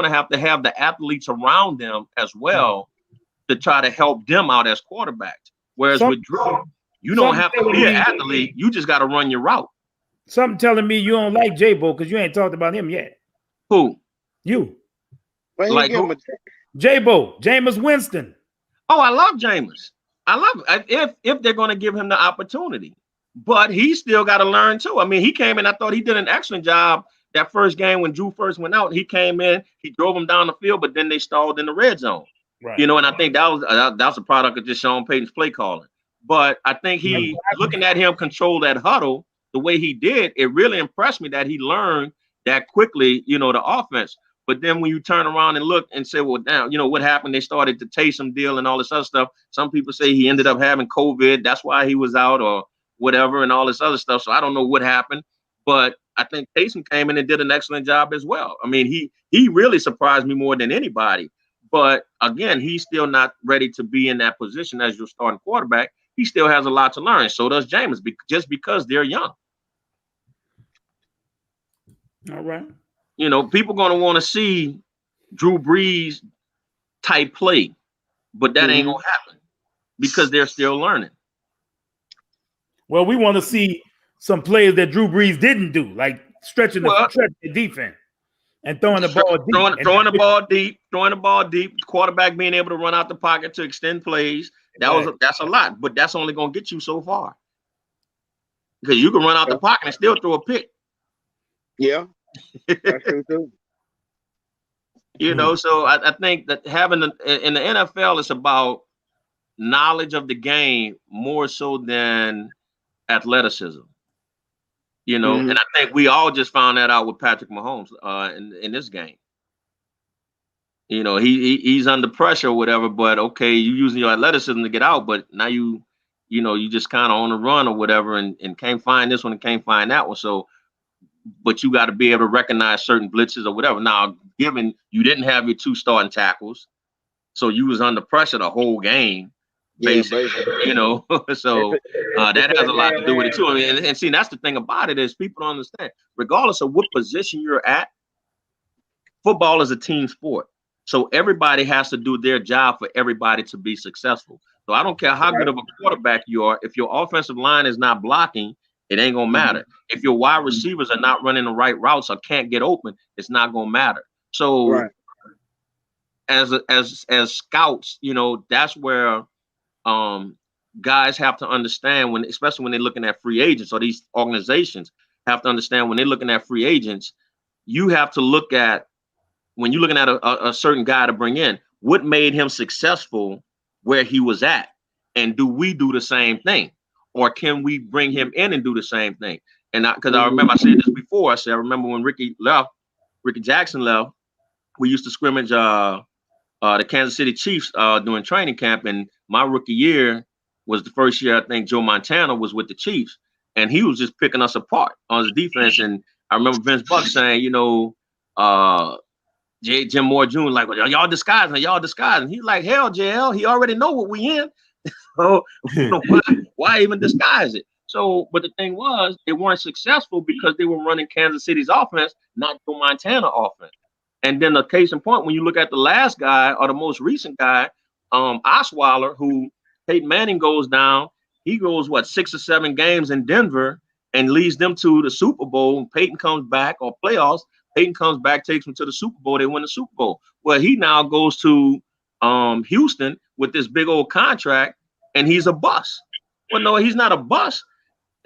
have to have the athletes around them as well to try to help them out as quarterbacks. Whereas with Drew, you don't have to be an athlete. You just got to run your route. Something telling me you don't like J-Bo because you ain't talked about him yet. Who? You. Like who? J-Bo, Jameis Winston. Oh, I love Jameis. I love it. If they're going to give him the opportunity. But he still got to learn too. I mean, he came in, I thought he did an excellent job that first game when Drew first went out. He came in, he drove him down the field, but then they stalled in the red zone. Right. And I think that was a product of just Sean Payton's play calling. But I think looking at him control that huddle the way he did, it really impressed me that he learned that quickly, the offense. But then when you turn around and look and say, well, now, what happened? They started the Taysom deal and all this other stuff. Some people say he ended up having COVID. That's why he was out or whatever and all this other stuff. So I don't know what happened. But I think Taysom came in and did an excellent job as well. I mean, he really surprised me more than anybody. But again, he's still not ready to be in that position as your starting quarterback. He still has a lot to learn. So does Jameis, just because they're young. All right. People going to want to see Drew Brees type play, but that ain't going to happen because they're still learning. Well, we want to see some plays that Drew Brees didn't do, like stretching the defense and throwing the ball deep. Throwing the ball deep, quarterback being able to run out the pocket to extend plays. That's a lot, but that's only going to get you so far. Because you can run out the pocket and still throw a pick. Yeah. That's true too. So I think that having in the NFL, it's about knowledge of the game more so than athleticism. And I think we all just found that out with Patrick Mahomes in this game. He's under pressure or whatever, but okay, you using your athleticism to get out, but now you just kind of on the run or whatever and can't find this one and can't find that one. So, but you got to be able to recognize certain blitzes or whatever. Now, given you didn't have your 2 starting tackles, so you was under pressure the whole game, basically. So that has a lot to do with it too. I mean, and see, that's the thing about it is people don't understand. Regardless of what position you're at, football is a team sport. So everybody has to do their job for everybody to be successful. So I don't care how good of a quarterback you are. If your offensive line is not blocking, it ain't gonna matter. If your wide receivers are not running the right routes or can't get open, it's not gonna matter. So as scouts, that's where guys have to understand especially when they're looking at free agents, or these organizations have to understand when they're looking at free agents, you have to look at, when you're looking at a certain guy to bring in, what made him successful where he was at, and do we do the same thing? Or can we bring him in and do the same thing? And because I remember I said this before. I remember when Ricky Jackson left, we used to scrimmage the Kansas City Chiefs during training camp. And my rookie year was the first year I think Joe Montana was with the Chiefs, and he was just picking us apart on his defense. And I remember Vince Buck saying, Jim Moore Jr. like, well, y'all disguising. He's like, hell, JL, he already know what we in. So why even disguise it? So, but the thing was, they weren't successful because they were running Kansas City's offense, not the Montana offense. And then the case in point, when you look at the last guy or the most recent guy, Osweiler, who Peyton Manning goes down, he goes, 6 or 7 games in Denver and leads them to the Super Bowl. Peyton comes back, or playoffs. Peyton comes back, takes them to the Super Bowl. They win the Super Bowl. Well, he now goes to Houston with this big old contract, and he's a bust. Well, no, he's not a bust.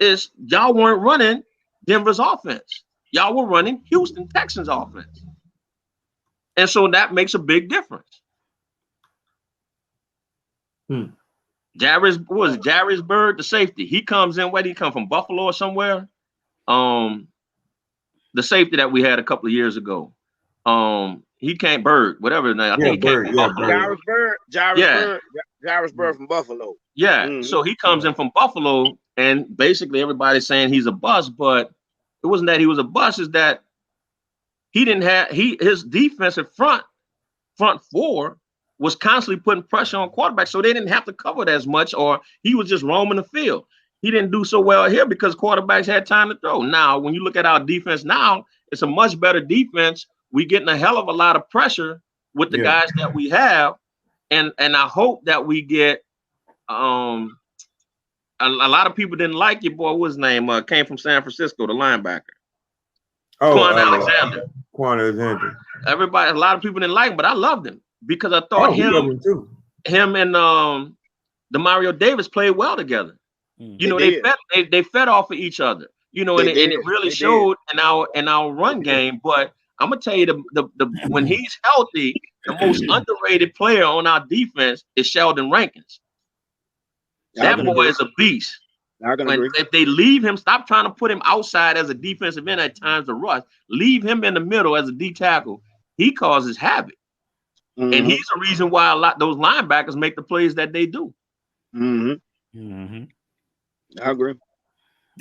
It's y'all weren't running Denver's offense. Y'all were running Houston Texans offense. And so that makes a big difference. Jarvis Bird, the safety. He comes in, where did he come from? Buffalo or somewhere? The safety that we had a couple of years ago. He came Bird, whatever his name. I think he came from Buffalo. Jarvis Bird from Buffalo. Yeah. So he comes in from Buffalo, and basically everybody's saying he's a bust, but it wasn't that he was a bust, is that he didn't have his defensive front four was constantly putting pressure on quarterbacks, so they didn't have to cover it as much, or he was just roaming the field. He didn't do so well here because quarterbacks had time to throw. Now, when you look at our defense now, it's a much better defense. We're getting a hell of a lot of pressure with the guys that we have, and I hope that we get a lot of people didn't like your boy. What's his name? Came from San Francisco, the linebacker. Quan Alexander. Everybody, a lot of people didn't like him, but I loved him because I thought him and the Mario Davis played well together. You know, they fed off of each other. You know, and it really showed in our run game. But I'm gonna tell you, the when he's healthy, the most underrated player on our defense is Sheldon Rankins. That boy is a beast. If they leave him, stop trying to put him outside as a defensive end at times to rush. Leave him in the middle as a D tackle. He causes havoc, and he's the reason why those linebackers make the plays that they do. I agree.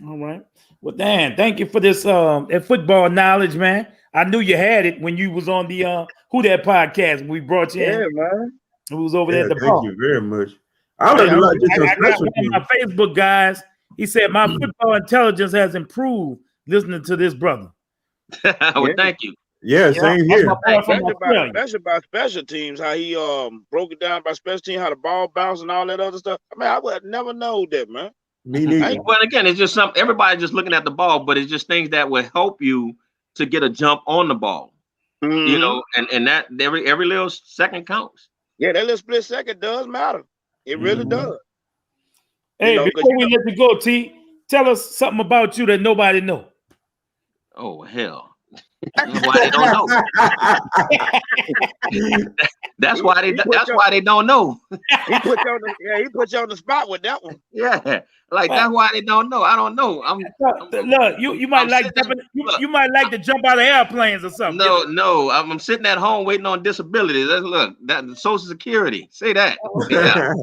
All right. Well, Dan, thank you for this football knowledge, man. I knew you had it when you was on the Who That podcast. We brought you in. Yeah, man. It was over there at the Thank bar. you very much. I got one of my Facebook guys. He said my football intelligence has improved listening to this brother. Well, thank you. Yeah, same here. Especially about special teams, how he broke it down by special teams, how the ball bounced and all that other stuff. I mean, I would never know that, man. Me neither. Well, again, it's just something. Everybody's just looking at the ball, but it's just things that will help you to get a jump on the ball. You know, and that every little second counts. Yeah, that little split second does matter. It really does. Hey, before we let you go, T, tell us something about you that nobody know. Oh, hell. That's why they don't know. That's why they don't know. He put you on the spot with that one. Yeah, like that's why they don't know. I don't know. Look, you might like to jump out of airplanes or something. No, I'm sitting at home waiting on disability. Look, that Social Security. Say that. Yeah.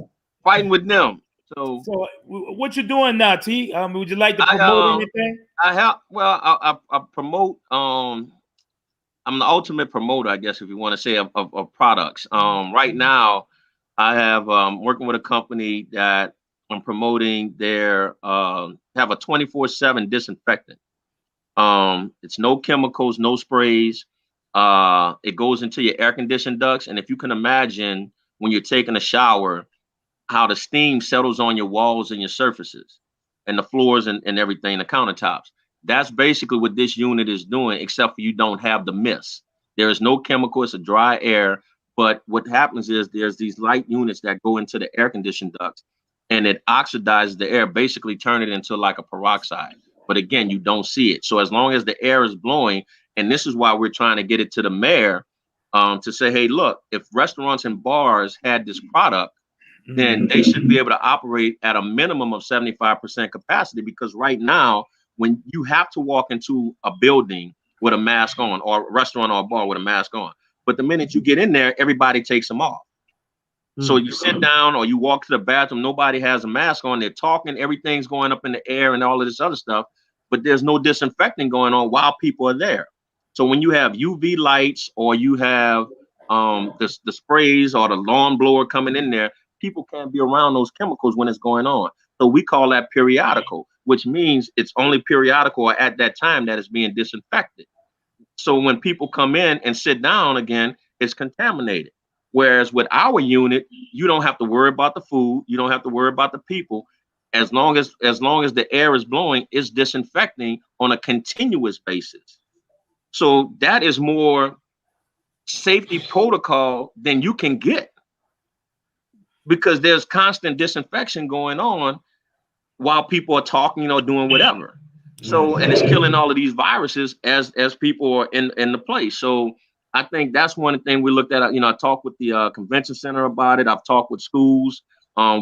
Fighting with them. So what you doing now, T? Would you like to promote anything? I promote. I'm the ultimate promoter, I guess, if you want to say, of products. Right now, I have working with a company that I'm promoting. Their have a 24/7 disinfectant. It's no chemicals, no sprays. It goes into your air conditioned ducts, and if you can imagine when you're taking a shower, how the steam settles on your walls and your surfaces and the floors and everything, the countertops. That's basically what this unit is doing, except for you don't have the mist. There is no chemical, it's a dry air. But what happens is there's these light units that go into the air conditioned ducts and it oxidizes the air, basically turn it into like a peroxide. But again, you don't see it. So as long as the air is blowing, and this is why we're trying to get it to the mayor to say, hey, look, if restaurants and bars had this product, then they should be able to operate at a minimum of 75% capacity, because right now, when you have to walk into a building with a mask on, or a restaurant or a bar with a mask on, but the minute you get in there, everybody takes them off. So you sit down or you walk to the bathroom, nobody has a mask on, they're talking, everything's going up in the air and all of this other stuff, but there's no disinfecting going on while people are there. So when you have UV lights or you have the sprays or the lawn blower coming in there, people can't be around those chemicals when it's going on. So we call that periodical. which means it's only periodical or at that time that it's being disinfected. So when people come in and sit down again, it's contaminated. Whereas with our unit, you don't have to worry about the food, you don't have to worry about the people. As long as the air is blowing, it's disinfecting on a continuous basis. So that is more safety protocol than you can get, because there's constant disinfection going on while people are talking or doing whatever. So, and it's killing all of these viruses as people are in the place. So I think that's one thing we looked at. You know, I talked with the convention center about it. I've talked with schools.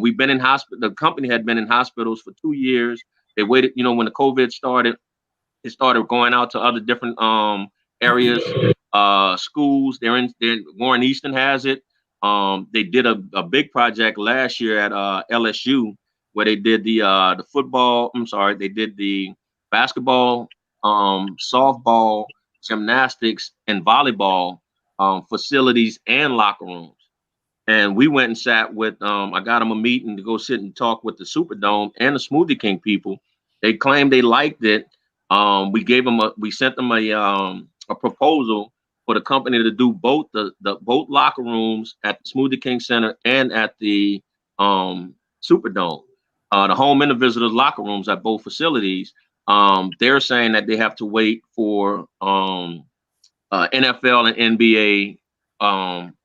We've been in hospital. The company had been in hospitals for 2 years. They waited, you know, when the COVID started, it started going out to other different areas, schools. Warren Easton has it. They did a big project last year at LSU where they did the football. I'm sorry, they did the basketball, softball, gymnastics, and volleyball facilities and locker rooms. And we went and sat with, I got them a meeting to go sit and talk with the Superdome and the Smoothie King people. They claimed they liked it. We sent them a proposal for the company to do both the both locker rooms at the Smoothie King Center and at the Superdome, the home and the visitors locker rooms at both facilities. They're saying that they have to wait for NFL and NBA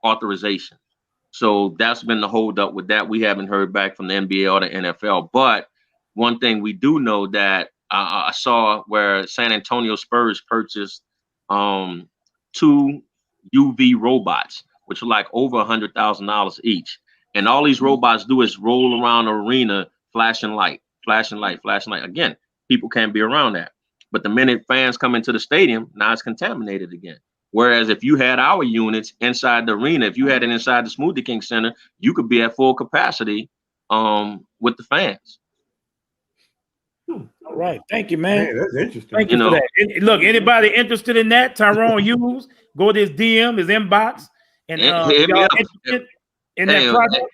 authorization. So that's been the holdup with that. We haven't heard back from the NBA or the NFL. But one thing we do know that I saw where San Antonio Spurs purchased 2 UV robots, which are like over $100,000 each. And all these robots do is roll around the arena, flashing light, flashing light, flashing light. Again, people can't be around that. But the minute fans come into the stadium, now it's contaminated again. Whereas if you had our units inside the arena, if you had it inside the Smoothie King Center, you could be at full capacity with the fans. All right. Thank you, man. Man, that's interesting. Thank you for that. And look, anybody interested in that, Tyrone Hughes, go to his DM, his inbox, and hit me y'all up. interested in that project.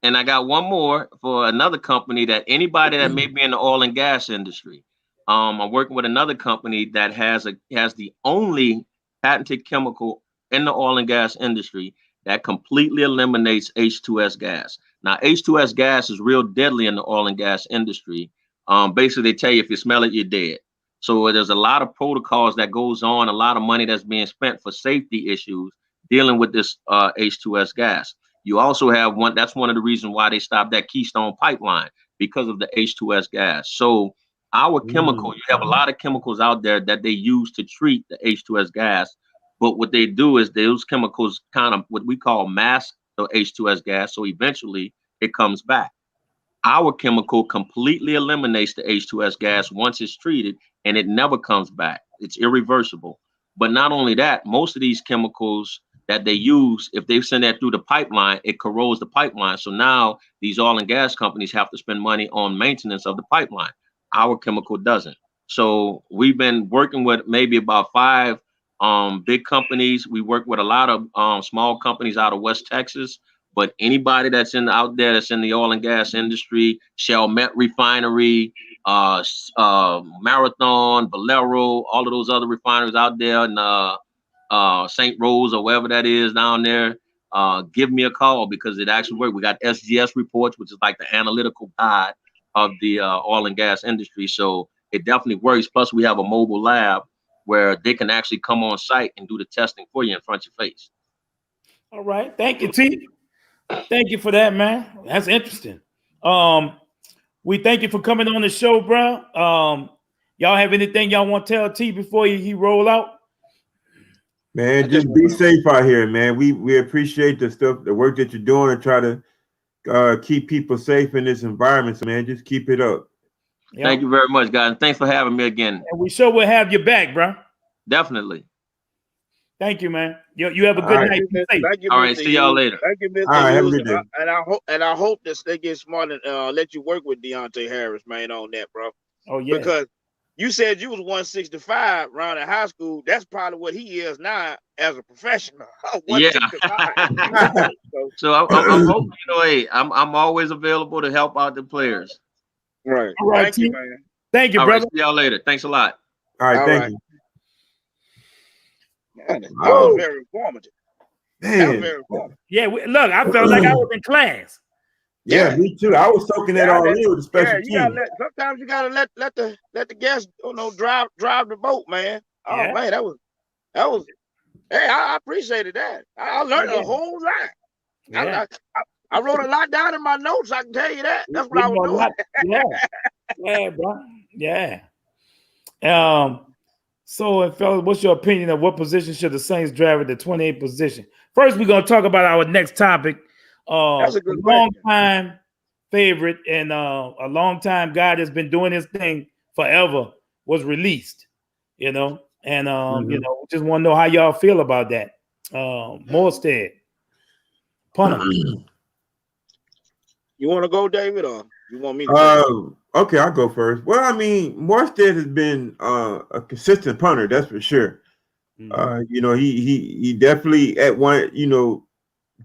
And I got one more for another company that anybody that may be in the oil and gas industry. I'm working with another company that has the only patented chemical in the oil and gas industry that completely eliminates H2S gas. Now, H2S gas is real deadly in the oil and gas industry. Basically, they tell you if you smell it, you're dead. So there's a lot of protocols that goes on, a lot of money that's being spent for safety issues dealing with this H2S gas. You also have one, that's one of the reasons why they stopped that Keystone pipeline, because of the H2S gas. So our chemical, you have a lot of chemicals out there that they use to treat the H2S gas. But what they do is those chemicals kind of what we call mask the H2S gas. So eventually it comes back. Our chemical completely eliminates the H2S gas once it's treated, and it never comes back. It's irreversible. But not only that, most of these chemicals that they use, if they send that through the pipeline, it corrodes the pipeline. So now these oil and gas companies have to spend money on maintenance of the pipeline. Our chemical doesn't. So we've been working with maybe about 5 big companies. We work with a lot of small companies out of West Texas. But anybody that's out there that's in the oil and gas industry, Shell Met Refinery, Marathon, Valero, all of those other refineries out there in St. Rose or wherever that is down there, give me a call, because it actually works. We got SGS reports, which is like the analytical guide of the oil and gas industry. So it definitely works. Plus, we have a mobile lab where they can actually come on site and do the testing for you in front of your face. All right. Thank you, T. Thank you for that, man. That's interesting. We thank you for coming on the show, bro. Y'all have anything y'all want to tell T before he roll out? Man, just be safe out here, man. We appreciate the work that you're doing and try to keep people safe in this environment. So, man, just keep it up. Yep. Thank you very much, guys. Thanks for having me again. And we sure will have you back, bro. Definitely. Thank you, man. You have a good night. Thank you, all right, see y'all later. Thank you, Mr. All right, have a Hughes. good day. And I hope that they get smart and let you work with Deontay Harris, man, on that, bro. Oh yeah. Because you said you was 165 around in high school. That's probably what he is now as a professional. Yeah. So I'm hoping, hey, I'm always available to help out the players. Right. All right, Thank you, man. Thank you, All right, brother. see y'all later. Thanks a lot. All right, All thank right. you. Man, that Wow. was very informative. That was Man. very informative. Yeah, look, I felt like I was in class. Yeah, Yeah. me too. I was soaking that all in with the special You gotta team. sometimes you gotta let the guests, drive the boat, man. Oh Yeah. man, that was hey, I appreciated that. I learned a whole lot. Yeah. I wrote a lot down in my notes, I can tell you that. That's what We I was know a doing. lot. Yeah. Yeah, bro. Yeah. So, fellas, what's your opinion of what position should the Saints draft at the 28th position? First, we're gonna talk about our next topic. That's a good long question. time favorite and a long time guy that's been doing his thing forever was released, and just want to know how y'all feel about that. Morstead, punter. You want to go, David, or you want me to? Okay, I'll go first. Well, I mean, Morstead has been a consistent punter, that's for sure. He definitely at one,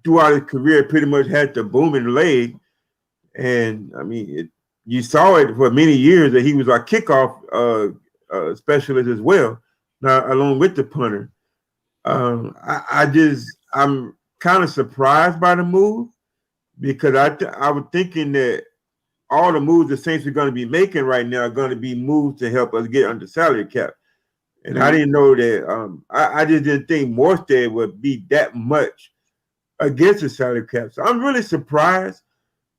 throughout his career, pretty much had the booming leg, and I mean, you saw it for many years that he was our kickoff specialist as well, along with the punter. I'm kind of surprised by the move because I was thinking that all the moves the Saints are going to be making right now are going to be moves to help us get under salary cap. And I didn't know that. I just didn't think Morstead would be that much against the salary cap. So I'm really surprised.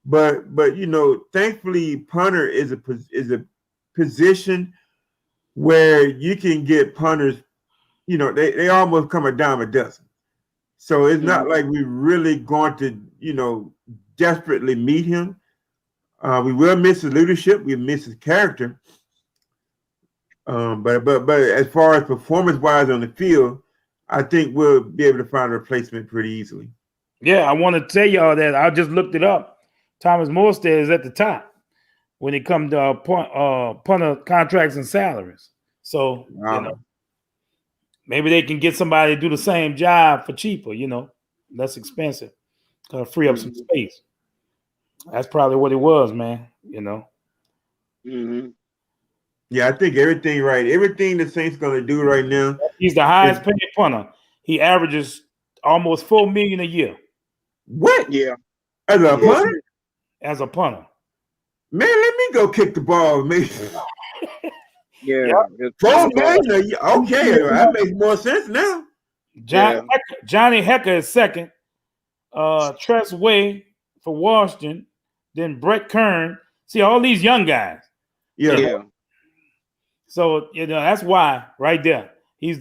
But thankfully, punter is a position where you can get punters. They almost come a dime a dozen. So it's not like we're really going to desperately meet him. We will miss his leadership. We miss his character. But as far as performance wise on the field, I think we'll be able to find a replacement pretty easily. Yeah, I want to tell y'all that I just looked it up. Thomas Morstead is at the top when it comes to punter contracts and salaries. So maybe they can get somebody to do the same job for cheaper. Less expensive, free up some space. That's probably what it was, man. Yeah, I think everything the Saints going to do right now. He's the highest paid punter. He averages almost $4 million a year. What? Yeah. As a punter? As a punter. Man, let me go kick the ball, maybe. Yeah. $4 million. Okay, that makes more sense now. Johnny Hecker is second. Tress Way for Washington. Then Brett Kern. See all these young guys. Yeah. So that's why right there. He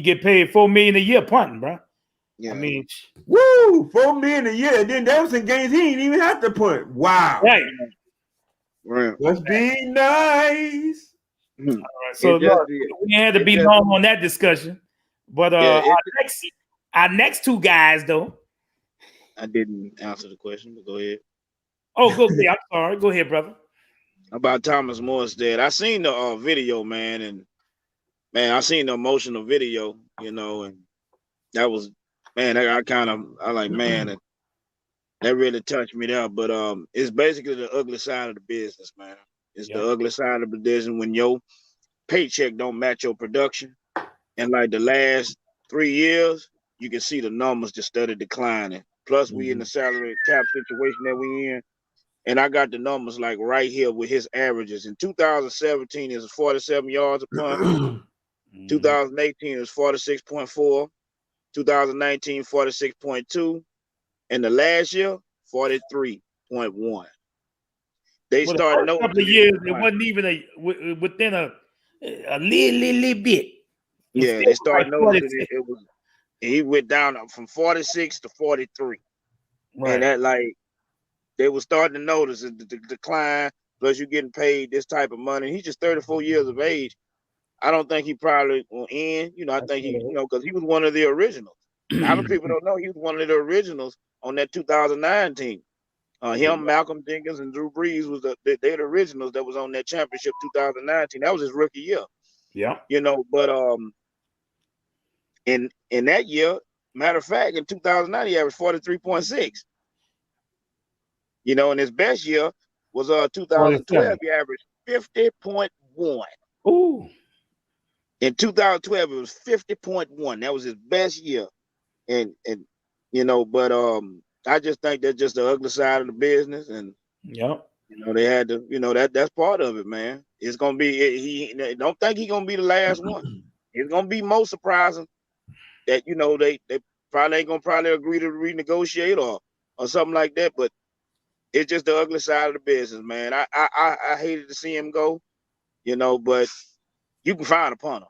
get paid $4 million a year punting, bro. Yeah. I mean, woo, $4 million a year. And then there was some games he didn't even have to punt. Wow. Right. Must be nice. All right, so we had to be long on that discussion. But our next two guys, though. I didn't answer the question, but go ahead. Oh, go ahead. I'm sorry. Go ahead, brother. About Thomas Morstead. I seen the video, man, and I seen the emotional video, and that was, man, I like, man, and that really touched me there. But it's basically the ugly side of the business, man. It's the ugly side of the business when your paycheck don't match your production. And like the last 3 years, you can see the numbers just started declining. Plus, we in the salary cap situation that we in. And I got the numbers like right here with his averages. In 2017, it was 47 yards a punt. 2018 is 46.4. 2019, 46.2. And the last year, 43.1. They started noticing. A couple of years, it wasn't even within a little bit. Yeah, they started noticing it was. He went down from 46 to 43. Right. And that, like, they were starting to notice the decline. Plus, you're getting paid this type of money. He's just 34 years of age. I don't think he probably will end. I think he, because he was one of the originals. A lot of people don't know he was one of the originals on that 2009 team. Him, Malcolm Jenkins, and Drew Brees was they're the originals that was on that championship 2019. That was his rookie year. Yeah. But in that year, matter of fact, in 2009 he averaged 43.6. And his best year was 2012. He averaged 50.1. Ooh. In 2012, it was 50.1. That was his best year. And you know, but I just think that's just the ugly side of the business. And Yep. you know, they had to, you know, that's part of it, man. It's gonna be he don't think he's gonna be the last one. It's gonna be most surprising that, you know, they probably ain't gonna agree to renegotiate or something like that. But it's just the ugly side of the business, man. I hated to see him go, you know, but you can find a punter.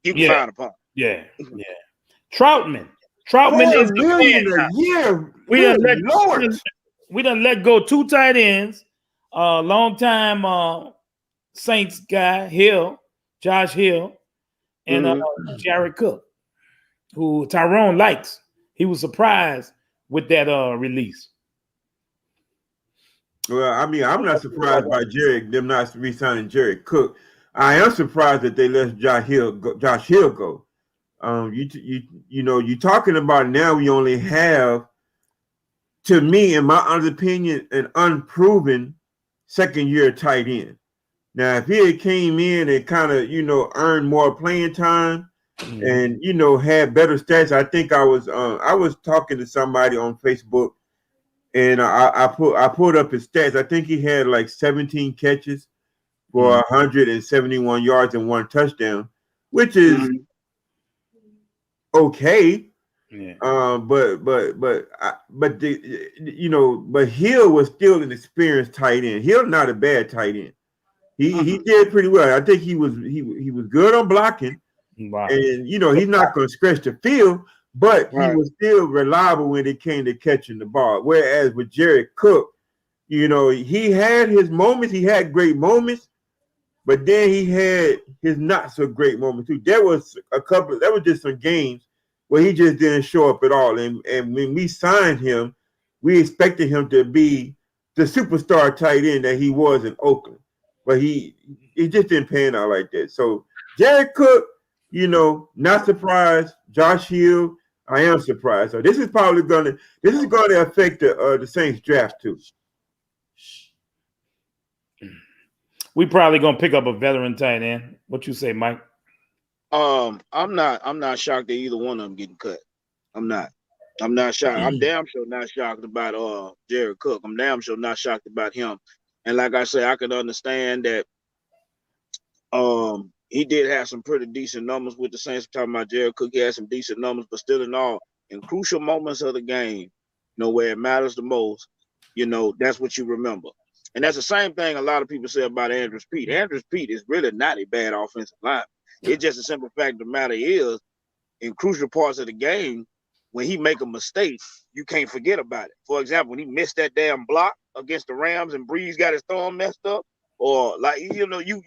You can find a punter. Yeah. Troutman is $4 the million man now. a year. We Good Lord. done let go 2 tight ends. Long time Saints guy, Josh Hill, and Jared Cook, who Tyrone likes. He was surprised with that release. Well, I mean, I'm not surprised by them not re-signing Jared Cook. I am surprised that they let Josh Hill go. You know, you're talking about now we only have, to me, in my honest opinion, an unproven second-year tight end. Now, if he had came in and kind of, you know, earned more playing time and, you know, had better stats, I think I was talking to somebody on Facebook, and I pulled up his stats. I think he had like 17 catches for 171 yards and 1 touchdown, which is okay. Yeah. But Hill was still an experienced tight end. Hill not a bad tight end. He did pretty well. I think he was good on blocking. Wow. And you know, he's not going to stretch the field, but he was still reliable when it came to catching the ball. Whereas with Jared Cook, you know, he had his moments, he had great moments, but then he had his not so great moments too. There was just some games where he just didn't show up at all. And when we signed him, we expected him to be the superstar tight end that he was in Oakland. But he just didn't pan out like that. So Jared Cook, you know, not surprised. Josh Hill, I am surprised. So this is going to affect the Saints draft too. We probably gonna pick up a veteran tight end. What you say, Mike? I'm not shocked that either one of them getting cut. I'm not shocked. I'm damn sure not shocked about Jared Cook. I'm damn sure not shocked about him. And like I say, I can understand that he did have some pretty decent numbers with the Saints. I'm talking about Jared Cook, he had some decent numbers, but still in all, in crucial moments of the game, you know, where it matters the most, you know, that's what you remember. And that's the same thing a lot of people say about Andrews Pete. Andrews Pete is really not a bad offensive lineman. It's just a simple fact of the matter is, in crucial parts of the game, when he make a mistake, you can't forget about it. For example, when he missed that damn block against the Rams and Breeze got his thumb messed up, or like, you know, you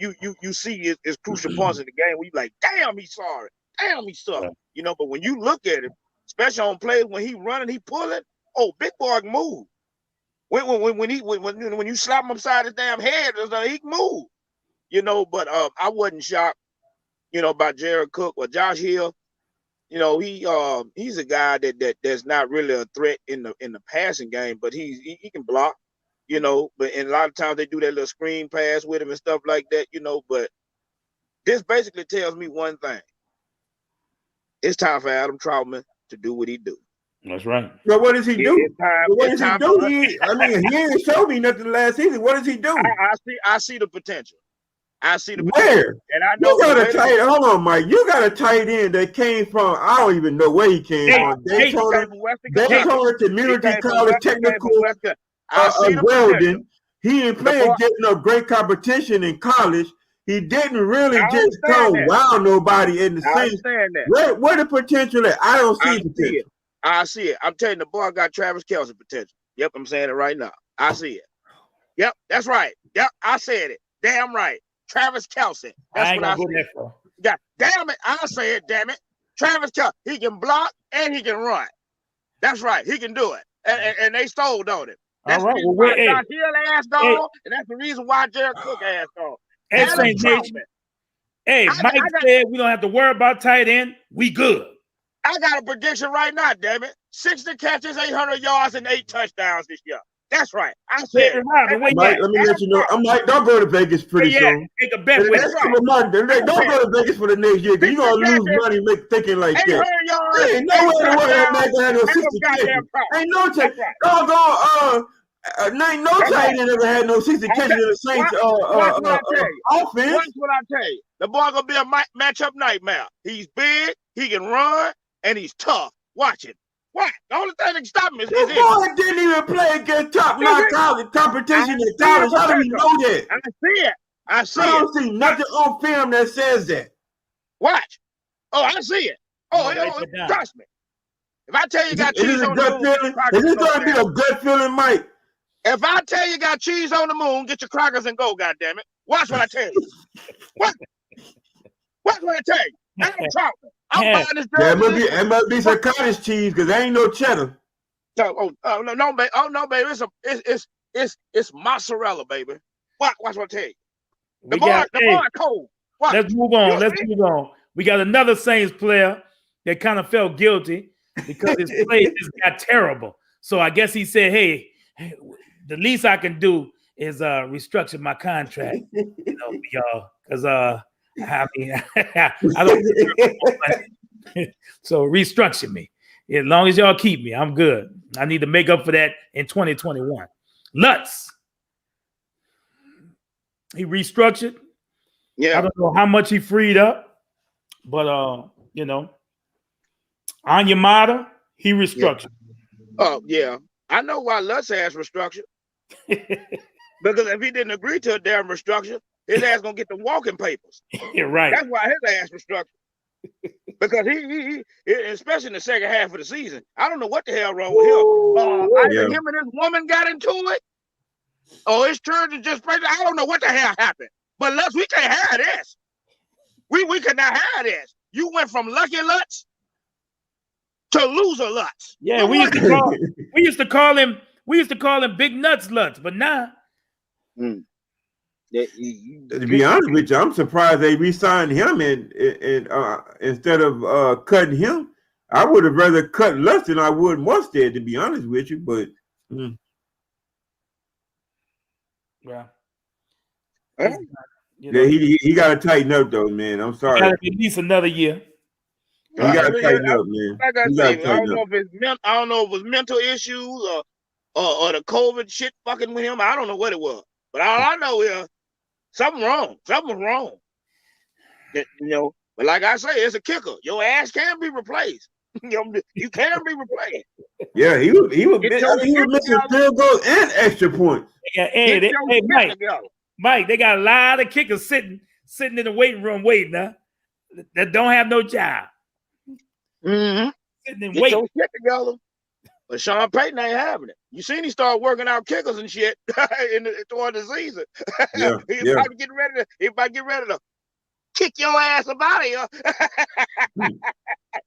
see his crucial parts of the game where you like, damn, he's sorry. Damn, he sucked. Right. You know, but when you look at him, especially on plays when he running, he pulling, oh, big boy can move. When you slap him upside his damn head, he can move. You know, but I wasn't shocked, you know, about Jared Cook or Josh Hill. You know, he's a guy that's not really a threat in the passing game, but he can block, you know, and a lot of times they do that little screen pass with him and stuff like that, you know, but this basically tells me one thing. It's time for Adam Troutman to do what he do. That's right. But what does he do? What does he do? He didn't show me nothing last season. What does he do? I see the potential. I see the where? And I know you got a tight. Hold on, Mike. You got a tight end that came from. I don't even know where he came from. Daytona Community College Technical Weldon. He didn't play getting up great competition in college. He didn't really just come wow nobody in the Saints. Where the potential at? I don't see potential. I see it. I'm telling you, the boy got Travis Kelce potential. Yep, I'm saying it right now. I see it. Yep, that's right. Yep, I said it. Damn right. Travis Kelce. That's what I said. God damn it. I say it, damn it. Travis Kelce. He can block and he can run. That's right. He can do it. And they stole on him. That's the reason why Josh Hill asked on, and that's the reason why Jared Cook asked on. Mike said we don't have to worry about tight end. We good. I got a prediction right now, damn it. 60 catches, 800 yards, and 8 touchdowns this year. That's right. I Hey, said, Robin, where you Mike, at? let me let you know. I'm like, don't go to Vegas Where pretty you at? soon. Take a bet The with next us. couple months, don't go to Vegas for the next year because you're gonna lose money thinking like ain't that. heard y'all. There ain't no way the world that man gonna have no Ain't no 60 goddamn catches. problem. Ain't no chance. That's right. Ain't no That's tight right. end ever had no 60 catches in the Saints Watch what I tell you. offense. Watch what I tell you. The boy gonna be a matchup nightmare. He's big, he can run, and he's tough. Watch it. What? The only thing that can stop him is This boy didn't even play against top-notch college competition in college. How do we know that? I see it. I see I it. don't see nothing on film that says that. Watch. Oh, I see it. Oh, trust me. If I tell you got cheese on the moon, Is this going to be a good feeling, Mike? if I tell you got cheese on the moon, get your crackers and go, goddammit. Watch what I tell you. What? Watch what I tell you. I'm talking. I'm buying this jersey. It must be some cottage cheese because there ain't no cheddar. No, baby. Oh no, baby. It's mozzarella, baby. Watch what I tell you. The boy cold. Watch. Let's move on. Let's move on. We got another Saints player that kind of felt guilty because his play just got terrible. So I guess he said, hey, the least I can do is restructure my contract, y'all, because I mean, I don't. So restructure me. As long as y'all keep me, I'm good. I need to make up for that in 2021. Lutz, he restructured. Yeah, I don't know how much he freed up, but Onyemata, he restructured. Oh yeah, I know why Lutz has restructured. Because if he didn't agree to a damn restructure, his ass gonna get the walking papers. Yeah, right. That's why his ass restructured. Because he, especially in the second half of the season, I don't know what the hell wrong with him. Either him and his woman got into it, or his church is just pregnant. I don't know what the hell happened. But Lutz, we can't have this. We cannot have this. You went from Lucky Lutz to Loser Lutz. Yeah, we used to call him Big Nuts Lutz, but now. To be honest with you, I'm surprised they re-signed him and instead of cutting him. I would have rather cut Lutz than I would Mustard, to be honest with you. But yeah, he got to tighten up though, man. I'm sorry. At least another year. He got to tighten up, man. Like I say, I don't know if it was mental issues or the COVID shit fucking with him. I don't know what it was, but all I know is something wrong. Something was wrong. But like I say, it's a kicker. Your ass can be replaced. You can be replaced. Yeah, he was missing field goals and extra points. Yeah, hey, Mike, they got a lot of kickers sitting in the waiting room waiting, huh? That don't have no job. Mm-hmm. Sitting and Get waiting. your shit together. But Sean Payton ain't having it. You seen he started working out kickers and shit toward the season. Yeah, He about to get ready to kick your ass up out of here.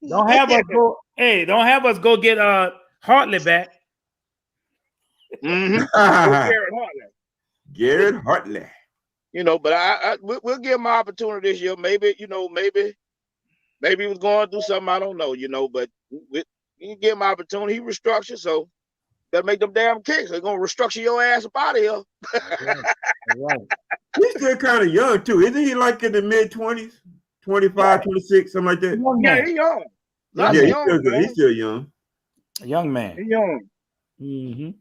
Don't have us go get Hartley back. Mm-hmm. Garrett Hartley. But we'll give him an opportunity this year. Maybe he was going through something. I don't know, but you give him an opportunity. He restructured, so gotta make them damn kicks. They're gonna restructure your ass up out of here. Right. He's still kind of young too, isn't he? Like in the mid-20s, 25, 26, something like that. Yeah, he's young. He's still young. A young man. He's young. Mm-hmm.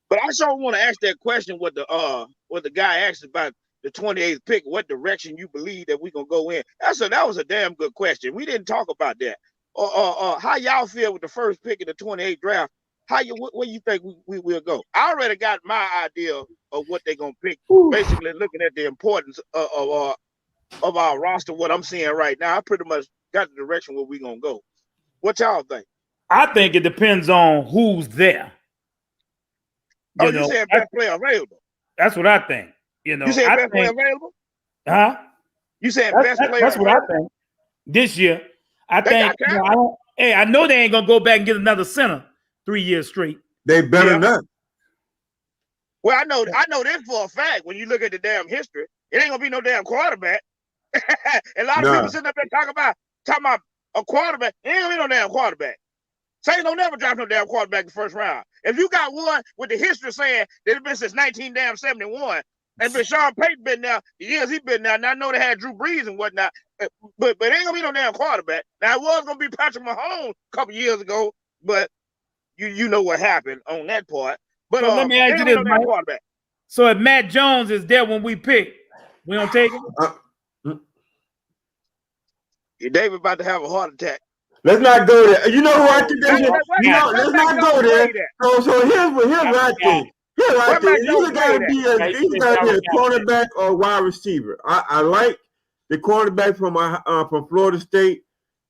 But I sure want to ask that question what the guy asked about the 28th pick, what direction you believe that we're gonna go in. That was a damn good question. We didn't talk about that. How y'all feel with the first pick in the 28th draft? Where you think we will go? I already got my idea of what they're gonna pick. Basically, looking at the importance of our roster, what I'm seeing right now, I pretty much got the direction where we're gonna go. What y'all think? I think it depends on who's there. You said best player available. That's what I think. You said best player available? Huh? You said best player That's available? what I think. This year, I think I know they ain't gonna go back and get another center 3 years straight. They better not. Well, I know this for a fact. When you look at the damn history, it ain't gonna be no damn quarterback. A lot of people sitting up there talking about a quarterback. It ain't gonna be no damn quarterback. Saints don't never draft no damn quarterback in the first round. If you got one with the history saying that it's been since 1971, and been Sean Payton been there, years he been there, and I know they had Drew Brees and whatnot, but it ain't gonna be no damn quarterback. Now it was gonna be Patrick Mahomes a couple years ago, but you know what happened on that part. But so let me ask you this, Mike. Quarterback. So if Matt Jones is there when we pick, we don't take him? David about to have a heart attack. Let's not go there. You know who I think they should? Let's not go there. So here's what I think. Here's what I think. Either got to be a cornerback or wide receiver. I like the cornerback from Florida State.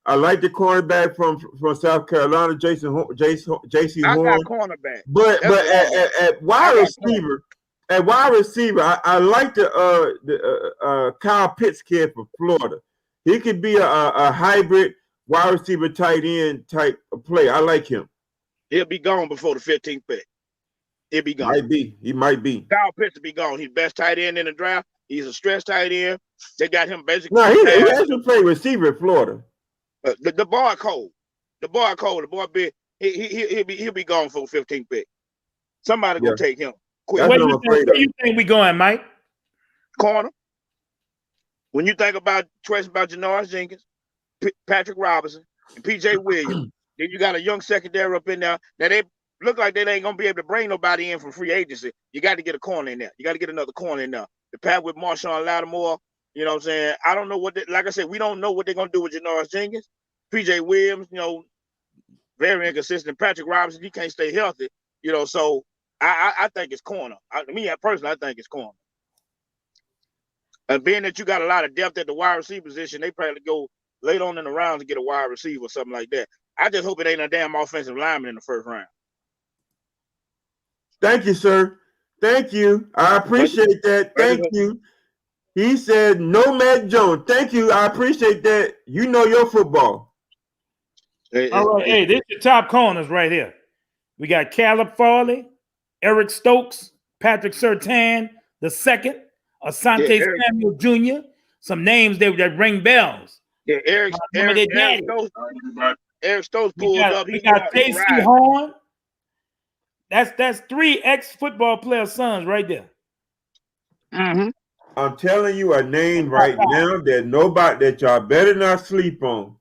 I like the cornerback from South Carolina, J.C. Horn. I got cornerback, but at wide receiver, I like the Kyle Pitts kid from Florida. He could be a hybrid wide receiver, tight end type of play. I like him. He'll be gone before the 15th pick. He'll be gone. He might be. Kyle Pitts will be gone. He's best tight end in the draft. He's a stretch tight end. They got him basically. No, he actually played receiver in Florida. The boy cold. The boy big. He'll be gone for the 15th pick. Somebody gonna take him quick. Where you think we going, Mike? Corner. When you think about choice about Janoris Jenkins, Patrick Robinson, and P.J. Williams, then you got a young secondary up in there. Now they look like they ain't gonna be able to bring nobody in from free agency. You got to get a corner in there. You got to get another corner in there. The path with Marshawn Lattimore, you know what I'm saying? I don't know like I said, we don't know what they're gonna do with Janoris Jenkins. P.J. Williams, very inconsistent. Patrick Robinson, he can't stay healthy, so I think it's corner. I think it's corner. And being that you got a lot of depth at the wide receiver position, they probably go late on in the round to get a wide receiver or something like that. I just hope it ain't a damn offensive lineman in the first round. Thank you, sir. Thank you. I appreciate that. Thank you. He said no Matt Jones. Thank you. I appreciate that. You know your football. All right. Hey, this is your top corners right here. We got Caleb Farley, Eric Stokes, Patrick Surtain the second, Asante Samuel Jr., some names that ring bells. Yeah, Eric Stokes pulled up. We got J.C. Horn. That's 3 ex-football player sons right there. Mm-hmm. I'm telling you a name right now that y'all better not sleep on.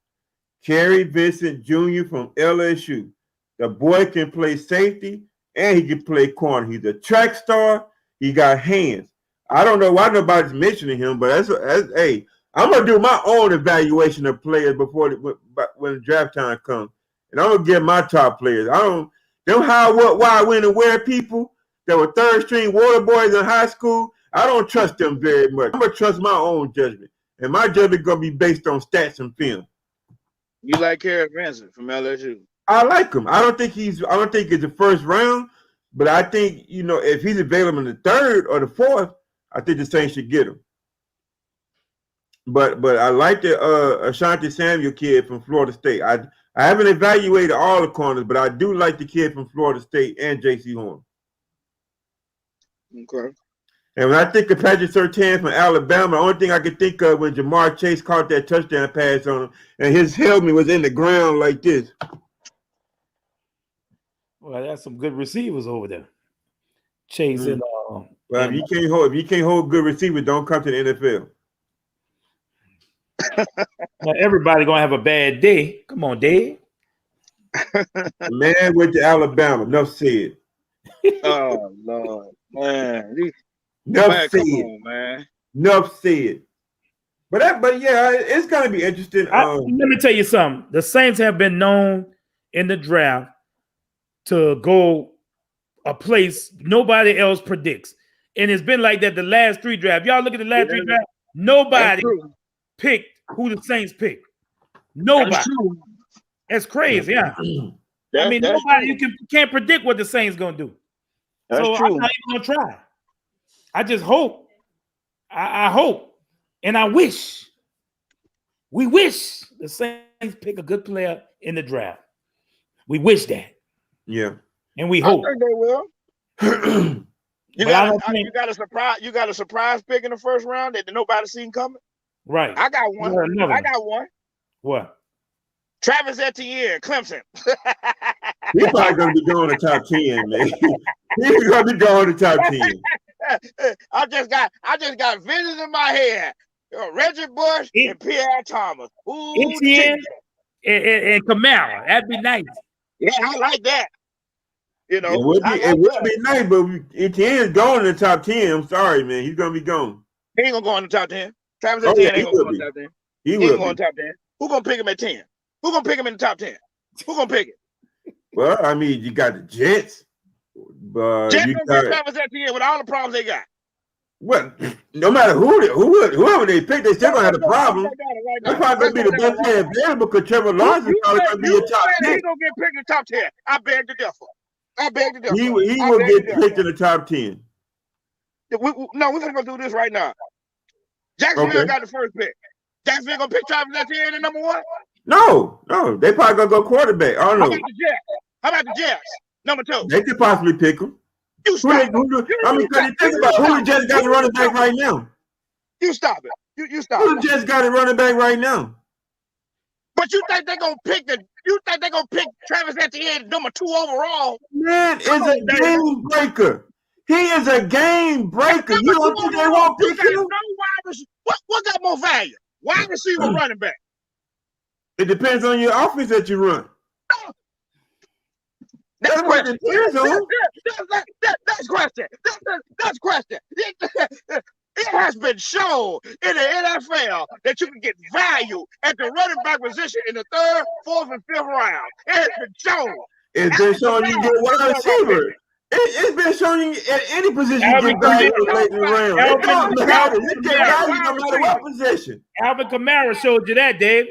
Kerry Vincent Jr. from LSU. The boy can play safety and he can play corner. He's a track star. He got hands. I don't know why nobody's mentioning him, but hey, I'm gonna do my own evaluation of players before when the draft time comes, and I'm gonna get my top players. I don't know how, what, why, when, and where people that were third string water boys in high school. I don't trust them very much. I'm gonna trust my own judgment, and my judgment gonna be based on stats and film. You like Kerry Vincent from LSU? I like him. I don't think it's the first round, but I think if he's available in the third or the fourth, I think the Saints should get him. But I like the Asante Samuel kid from Florida State. I haven't evaluated all the corners, but I do like the kid from Florida State and J.C. Horn. Okay. And when I think of Patrick Surtain from Alabama, the only thing I could think of when Jamar Chase caught that touchdown pass on him and his helmet was in the ground like this. Well, that's some good receivers over there. Chase and well, if you can't hold good receivers, don't come to the NFL. Now, everybody gonna have a bad day. Come on, Dave. Man went to Alabama. Enough said. Oh Lord, man. Enough said. Come on, man. Enough said. But yeah, it's gonna be interesting. Let me tell you something. The Saints have been known in the draft to go a place nobody else predicts. And it's been like that the last 3 drafts. Y'all look at the last 3 drafts. Nobody picked who the Saints picked. Nobody. That's crazy, yeah. Nobody you can't predict what the Saints gonna do. That's true. I'm not even gonna try. I just hope. I hope and I wish. We wish the Saints pick a good player in the draft. We wish that. Yeah. And we hope. I think they will. You got a surprise pick in the first round that nobody seen coming. Right. I got one. What? Travis Etienne, Clemson. He's probably gonna be going to top 10, man. He's gonna be going to top 10. I just got visions in my head. Reggie Bush and Pierre Thomas. Etienne and Kamara. That'd be nice. Yeah, I like that. You know, it would be nice, but Etienne's going in the top 10. I'm sorry, man. He's gonna be gone. He ain't gonna go in the top 10. Travis Etienne ain't gonna go in the top 10. He ain't will going to top 10. Who gonna pick him at 10? Who gonna pick him in the top 10? Who gonna pick it? Well, I mean, you got the Jets. Jets gonna get Travis Etienne with all the problems they got. Well, no matter whoever they pick, they still gonna have a problem. That's probably gonna be the best player available because Trevor Lawrence is probably gonna be a top 10. He's gonna get picked in the top 10. I beg to differ. He will get picked in the top 10. No, we're gonna go do this right now. Jacksonville got the first pick. Jacksonville gonna pick Travis Etienne at number 1? No, they probably gonna go quarterback. I don't know. How about the Jets? Number 2. They could possibly pick him. You stop it. I mean, think about who the Jets got a running back right now. You stop it. You stop Who the Jets got a running back right now? But you think they're gonna pick Travis Etienne number 2 overall? Man is a game breaker. He is a game breaker. You don't think they won't pick him? What got more value? Wide receiver, running back. It depends on your offense that you run. That's question. That's question. That's question. It has been shown in the NFL that you can get value at the running back position in the 3rd, 4th, and 5th round. It has been shown. It's been shown you get wide receiver. It's been shown you at any position you get value late in the round. It doesn't matter. You get value no matter what position. Alvin Kamara showed you that, Dave.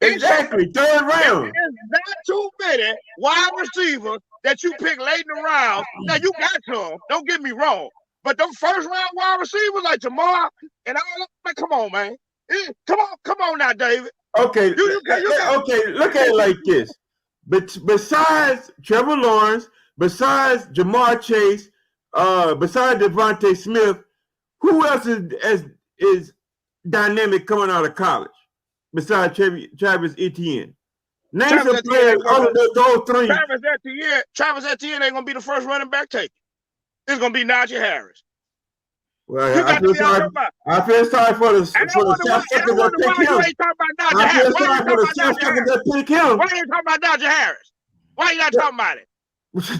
Exactly, 3rd round. There's not too many wide receivers that you pick late in the round. Now you got some. Don't get me wrong, but those 1st round wide receivers like Jamar and all, man, come on, man. Come on now, David. Okay, okay. Look at it like this. But besides Trevor Lawrence, besides Jamar Chase, besides Devontae Smith, who else is dynamic coming out of college? Besides Travis Etienne. Name some players other than those 3. Travis Etienne ain't gonna be the first running back taken. It's gonna be Najee Harris. Well, I feel sorry for the South Suckers that pick him. I feel sorry for the South Suckers that pick him. Why are you talking about Najee Harris? Why are you not talking about it?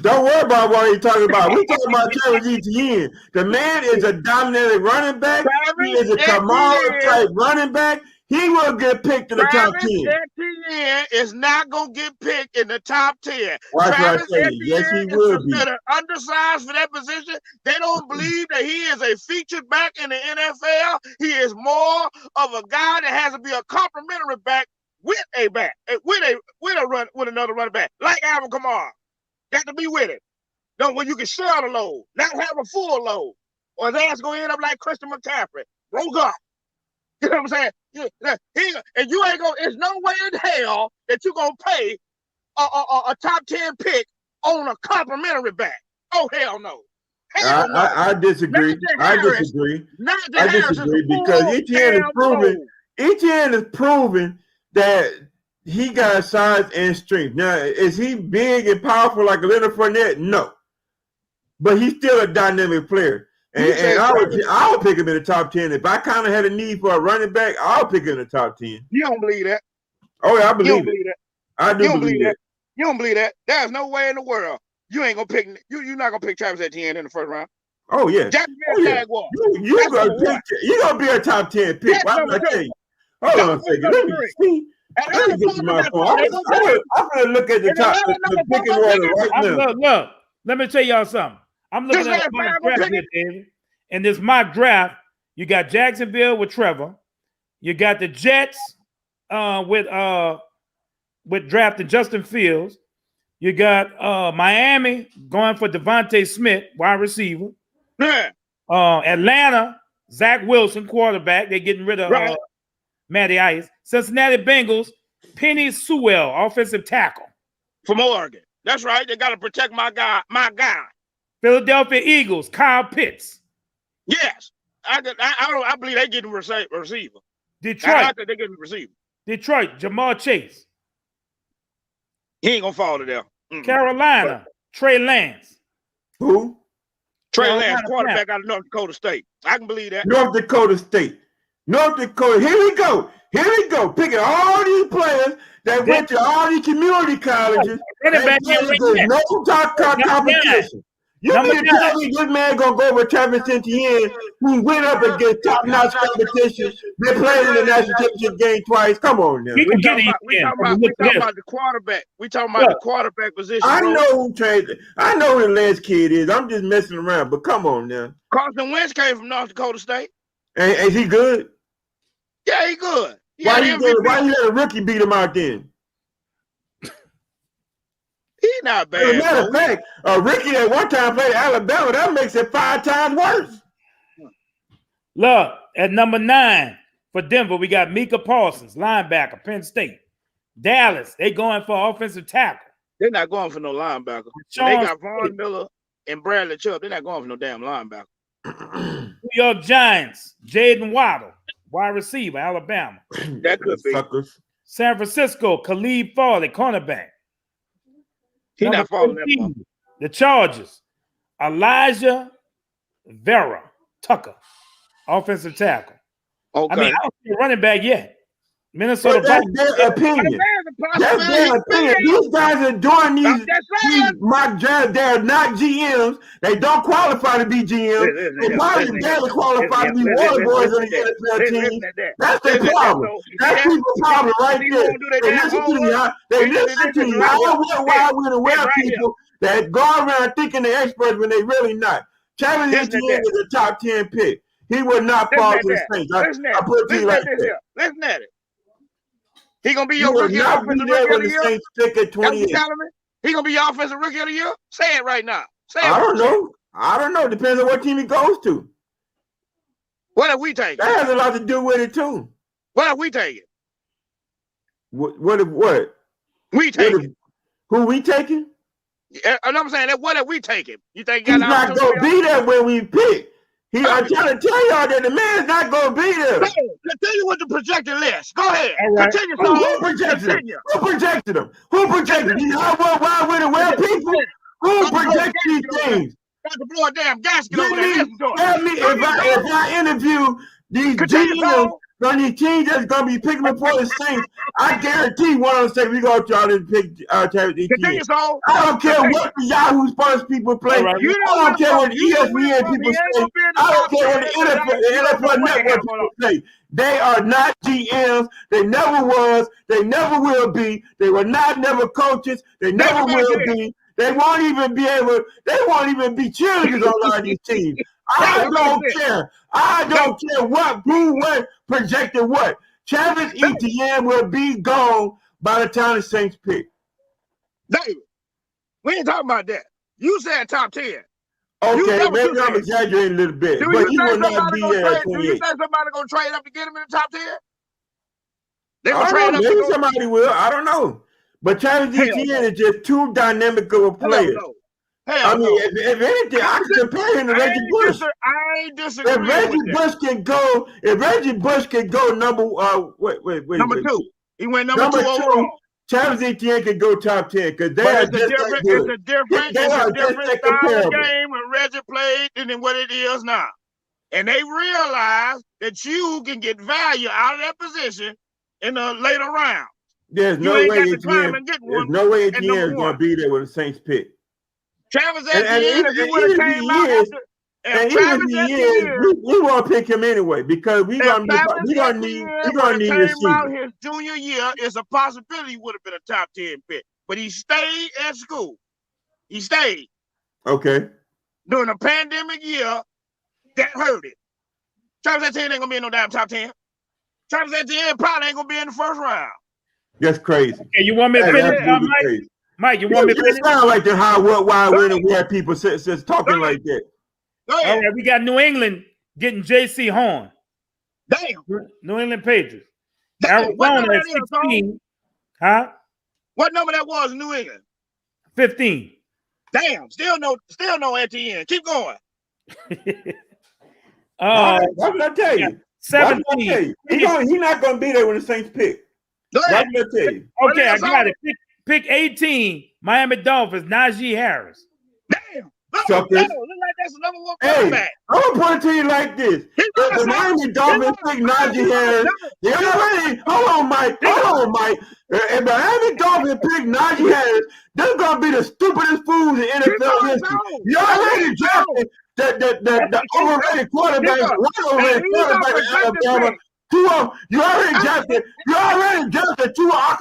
Don't worry about what you're talking about. We're talking about Travis Etienne. The man is a dominant running back. He is a Kamara type running back. He will get picked in the top 10. Etienne is not going to get picked in the top 10. Watch Travis Etienne yes, he will be. Undersized for that position. They don't believe that he is a featured back in the NFL. He is more of a guy that has to be a complementary back with a back, with another running back, like Alvin Kamara. Got to be with it. Don't when you can share the load, not have a full load, or his ass going to end up like Christian McCaffrey, broke up. You know what I'm saying? And you ain't gonna. There's no way in hell that you're gonna pay a top 10 pick on a complimentary back. Oh hell no. I disagree. I disagree because Etienne is proven that he got size and strength. Now, is he big and powerful like Leonard Fournette? No, but he's still a dynamic player. And I would pick him in the top 10. If I kind of had a need for a running back, I'll pick him in the top 10. You don't believe that? Oh, yeah, I believe it. I do believe that. You don't believe that? There's no way in the world you ain't gonna pick. You're not gonna pick Travis Etienne in the 1st round. Oh yeah. You're gonna be a top 10 pick. Why would I tell you? Hold on a second. Let me see. Let me get to my phone. I'm gonna look at the picking order right now. Look. Let me tell y'all something. I'm looking at my draft here, David. And this mock draft, you got Jacksonville with Trevor. You got the Jets with drafting Justin Fields. You got Miami going for Devontae Smith, wide receiver. Yeah. Atlanta, Zach Wilson, quarterback. They're getting rid of Matty Ice. Cincinnati Bengals, Penny Sewell, offensive tackle. From Oregon. That's right. They got to protect my guy. Philadelphia Eagles, Kyle Pitts. Yes. I believe they getting receiver. Detroit. I think they getting receiver. Detroit, Jamar Chase. He ain't gonna fall to there. Carolina, Trey Lance. Who? Trey Carolina Lance, quarterback out of North Dakota State. I can believe that. North Dakota State. North Dakota. Here we go. Here we go. Picking all these players that went to all these community colleges. Running back here right There's there. no top competition. You Number mean to 9. tell me this man gonna go with Travis Etienne, who went up against top-notch competition? They played in the national championship game twice. Come on now. We We can get talking it. about the quarterback. We talking about the quarterback position. I bro. know who traded. I know who the last kid is. I'm just messing around. But come on now. Carson Wentz came from North Dakota State. And is he good? Yeah, he good. Why Yeah, you let a rookie beat him out then? He's not bad. As a matter of bro. fact, a rookie that one time played Alabama, that makes it 5 times worse. Look, at number 9 for Denver, we got Micah Parsons, linebacker, Penn State. Dallas, they going for offensive tackle. They're not going for no linebacker. Sean They got Vaughn Miller and Bradley Chubb. They're not going for no damn linebacker. New York Giants, Jaden Waddle, wide receiver, Alabama. That could be. Suckers. San Francisco, Khalid Farley, cornerback. He's Number not falling that 15, far. the Chargers, Elijah Vera Tucker, offensive tackle. Okay. I mean, I don't see a running back yet. Minnesota But that's Vikings. their opinion. That's their opinion. These guys are doing these mock drafts. They're not GMs. They don't qualify to be GMs. They probably barely qualify to be water boys on the NFL team. That's their problem. That's people's problem right there. They listen to the wild and aware people that go around thinking they're experts when they really not. Travis Etienne is a top 10 pick. He would not fall to the Saints. I put it to you like that. Listen at it. He gonna be your You will rookie not be offensive there rookie of when the the year. Saints pick at That's what 28. you telling me? He gonna be your offensive rookie of the year? Say it right now. Say it. I don't know. I don't know. Depends on what team he goes to. What have we taken? That has a lot to do with it too. What have we taken? What? We taken. Who we taking? And I'm saying that what have we taken? You think He's you got not an gonna opportunity? be there when we pick. I'm trying to tell y'all that the man's not gonna be there. Continue with the projected list. Go ahead. All right. Continue. Who projected him? Who projected him? Who projected these high with and well people? Who projected these things? Got to blow a damn gasket over there. Listen to Tell me if I interview these GMs on these teams that's gonna be picking up for the Saints, I guarantee one of them say we gonna try to pick Travis Etienne. Continue, so. I don't care what the Yahoo Sports people play. Right. I don't care what the ESPN people say. I don't care what the NFL Network people say. They are not GMs. They never was. They never will be. They were not never coaches. They never will be. They won't even be able. They won't even be cheerleaders on a lot of these teams. I don't care. I don't care what projected what. Travis Etienne will be gone by the time the Saints pick. David, we ain't talking about that. You said top 10. Okay, maybe I'm exaggerating a little bit, but he will not be there at 28. Do you think somebody gonna trade up to get him in the top 10? They gonna I trade don't up know. to Maybe go? somebody will. I don't know. But Travis Etienne is just too dynamic of a player. I mean, if anything, I can compare him to Reggie Bush. I ain't disagreeing If Reggie with that. Bush can go number Number 2. He went number 2 overall. Travis Etienne can go top 10 because they are just that good. It's a different style of game when Reggie played than what it is now. And they realize that you can get value out of that position in the later round. There's no way Etienne is going to be there with the Saints pick. Travis Etienne, if he would have came out after, and even if he is, we won't pick him anyway because we're gonna need this season. His junior year is a possibility he would have been a top 10 pick, but he stayed at school. He stayed. Okay. During a pandemic year, that hurt it. Travis Etienne ain't gonna be in no damn top 10. Travis Etienne probably ain't gonna be in the first round. That's crazy. Okay, you want me to finish, Mike? Mike, you want me to finish? It sound like the why when and where people says talking like that. All right, we got New England getting J.C. Horn. Damn. New England Patriots. Damn. Arizona at 16. Huh? What number that was in New England? 15. Damn. Still no Etienne. Keep going. What did I tell you? 17. He's not going to be there when the Saints pick. Go ahead. What did I tell you? Okay, I got it. Pick 18, Miami Dolphins, Najee Harris. Damn. Suckers. Look like that's the number one Hey, quarterback. I'm gonna put it to you like this. If the Miami Dolphins pick Najee Harris, they already hold on, Mike. If Miami Dolphins pick Najee Harris, they're gonna be the stupidest fools in NFL history. You already drafted the overrated quarterback, one overrated quarterback in Alabama. You already drafted Tua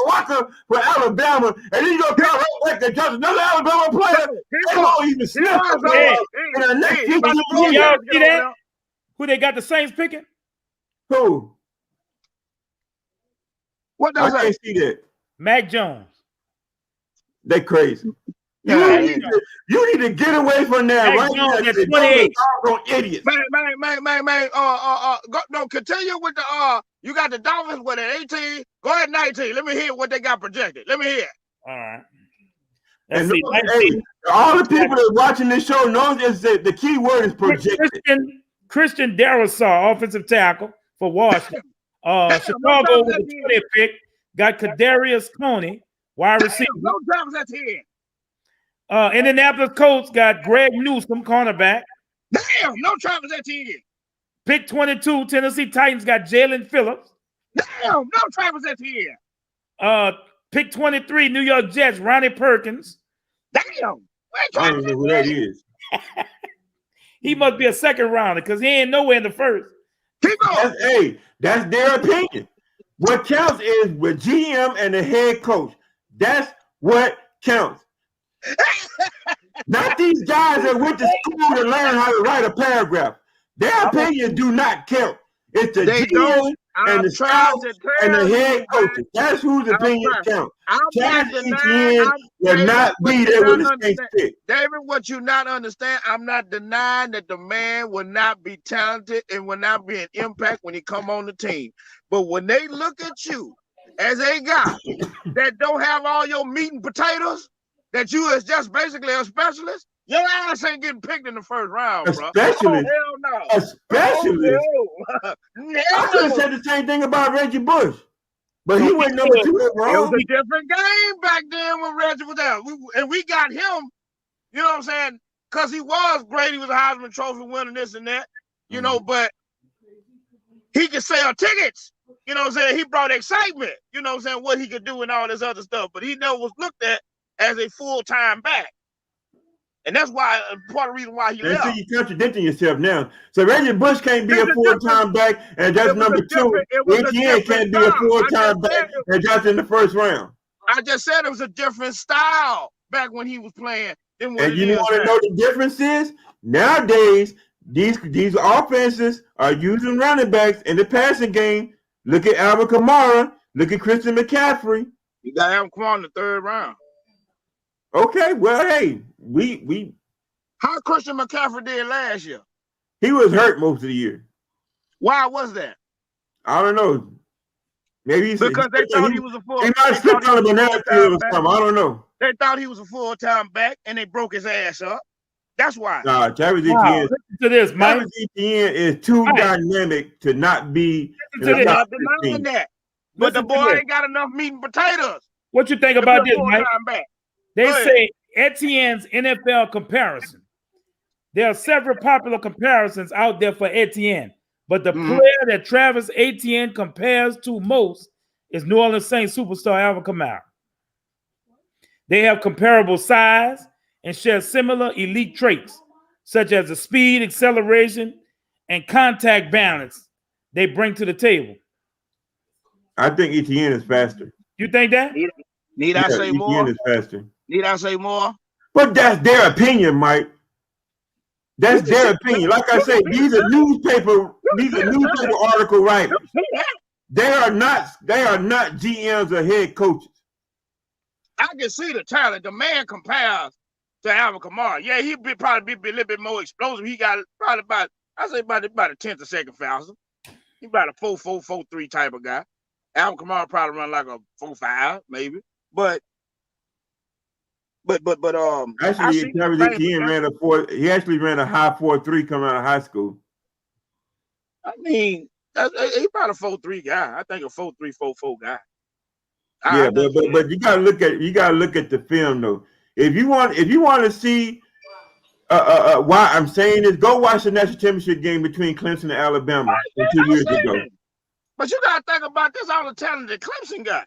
Waka for Alabama, and then you gonna come right back to draft another Alabama player. They won't even sniff in the next 15 years. Y'all see that? Who they got the Saints picking? Who? What I does that? can't see that. Mac Jones. They crazy. Yeah, You need to get away from that Mac right now. Jones at They're 28. doggone idiots. Man. No, continue with the you got the Dolphins with an 18. Go ahead, 19. Let me hear what they got projected. Let me hear. All right. And Let's see. hey, all the people that are watching this show know the key word is projected. Christian Darrisaw, offensive tackle for Washington. Chicago with the 20th pick got Kadarius Toney, wide receiver. No Travis Etienne. Indianapolis Colts got Greg Newsome, cornerback. Damn, no Travis Etienne. Pick 22, Tennessee Titans got Jalen Phillips. Damn, no Travis Etienne. Pick 23, New York Jets, Ronnie Perkins. Damn. I don't know who that is. He must be a second rounder because he ain't nowhere in the first. Keep going. That's their opinion. What counts is with GM and the head coach. That's what counts. Not these guys that went to school to learn how to write a paragraph. Their opinions do not count. It's the GM and the scouts and the head coaches. That's whose opinions count. Travis Etienne will not be there with the Saints pick. David, what you not understand, I'm not denying that the man will not be talented and will not be an impact when he come on the team. But when they look at you as a guy that don't have all your meat and potatoes, that you is just basically a specialist, your ass ain't getting picked in the first round, bro. Specialist? Oh, hell no. A specialist? Oh, no. I could have said the same thing about Reggie Bush, but he went number 2 It was overall. a different game back then when Reggie was there. We got him, you know what I'm saying, because he was great. He was a Heisman Trophy winner, this and that, you know, but he could sell tickets. You know what I'm saying? He brought excitement, you know what I'm saying, what he could do and all this other stuff, but he never was looked at as a full-time back. And that's why part of the reason why he left. See, you're contradicting yourself now. So Reggie Bush can't be a full-time back, and that's number 2. Etienne can't be a full-time back, and that's in the first round. I just said it was a different style back when he was playing. Than what and you want to know the difference is? Nowadays, these offenses are using running backs in the passing game. Look at Alvin Kamara. Look at Christian McCaffrey. You got Alvin Kamara in the third round. Okay, well, hey, we how Christian McCaffrey did last year? He was hurt most of the year. Why was that? I don't know. Maybe because they thought he was a full. He might have slipped on the banana field or something. I don't know. They thought he was a full-time back, and they broke his ass up. That's why. Nah, Travis Etienne. Listen to this, Mike. Travis Etienne is too dynamic to not be. I'm not denying that. But the boy ain't got enough meat and potatoes. What you think about this, Mike? Back. They say Etienne's NFL comparison. There are several popular comparisons out there for Etienne, but the player that Travis Etienne compares to most is New Orleans Saints superstar Alvin Kamara. They have comparable size and share similar elite traits, such as the speed, acceleration, and contact balance they bring to the table. I think Etienne is faster. You think that? Need I say more? Etienne is faster. Need I say more? But that's their opinion, Mike. That's their opinion. Like I say, these are newspaper article writers. They are not GMs or head coaches. I can see the talent. The man compares to Alvin Kamara. Yeah, he'd probably be a little bit more explosive. He got probably about a tenth of second faster. He's about a 4.4, 4.3 type of guy. Alvin Kamara probably run like a 4.5, maybe. But actually, Travis Etienne he actually ran a high 4.3 coming out of high school. I mean, he's about a 4.3 guy. I think a 4.3, 4.4 guy. Yeah, but you gotta look at the film though. If you want to see why I'm saying this, go watch the national championship game between Clemson and Alabama 2 years ago. But you gotta think about this, all the talent that Clemson got.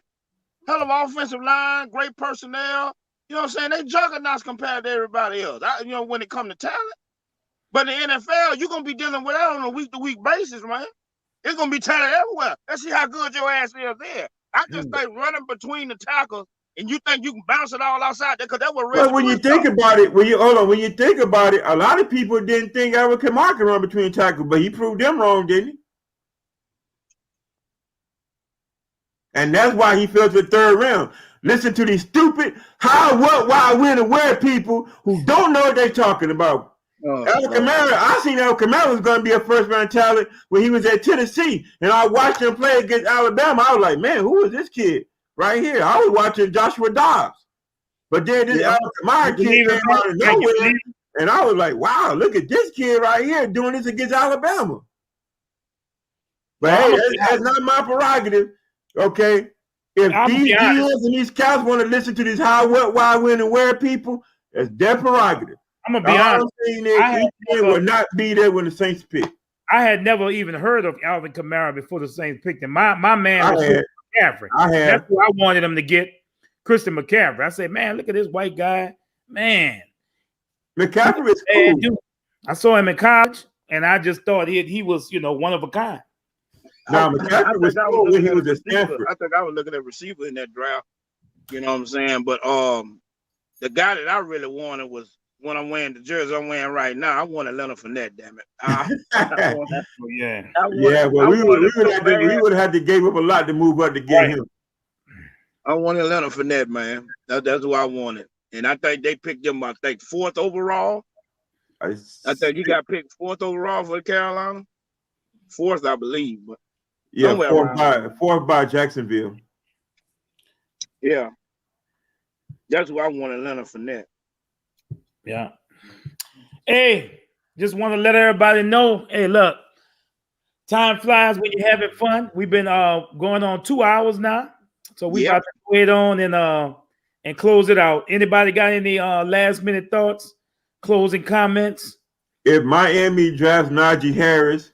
Hell of offensive line, great personnel. You know what I'm saying? They juggernauts compared to everybody else. When it comes to talent. But in the NFL, you're gonna be dealing with that on a week-to-week basis, man. It's gonna be talent everywhere. Let's see how good your ass is there. I just think running between the tackles and you think you can bounce it all outside there because that was really. But when you think about it, when you think about it, a lot of people didn't think Alvin Kamara could run between tackles, but he proved them wrong, didn't he? And that's why he fell to the third round. Listen to these stupid how, what, why, when, and where people who don't know what they're talking about. Alvin Kamara, I seen Alvin Kamara was going to be a first-round talent when he was at Tennessee, and I watched him play against Alabama. I was like, man, who is this kid right here? I was watching Joshua Dobbs. But then this Alvin Kamara kid came out of nowhere, and I was like, wow, look at this kid right here doing this against Alabama. But hey, that's not my prerogative. Okay, if these GMs and these scouts want to listen to these how, what, why, when, and where people, that's their prerogative. I'm gonna be honest. He will not be there when the Saints pick. I had never even heard of Alvin Kamara before the Saints picked him. My man was McCaffrey. That's who I wanted him to get, Christian McCaffrey. I said, man, look at this white guy, man. McCaffrey is cool. Dude. I saw him in college, and I just thought he was, one of a kind. No, McCaffrey was cool when he was a Stanford. I think I was looking at receiver in that draft. You know what I'm saying? But the guy that I really wanted was when I'm wearing the jersey I'm wearing right now. I wanted Leonard Fournette. Damn it! We would have had to give up a lot to move up to get him. I wanted Leonard Fournette, man. That's who I wanted, and I think they picked him. I think 4th overall. I think he got picked 4th overall for Carolina. 4th, I believe, but. Yeah, 4th by Jacksonville. Yeah. That's who I wanted, Leonard Fournette. Yeah. Hey, just want to let everybody know, hey, look, time flies when you're having fun. We've been going on 2 hours now. So we about to go ahead on and close it out. Anybody got any last minute thoughts, closing comments? If Miami drafts Najee Harris,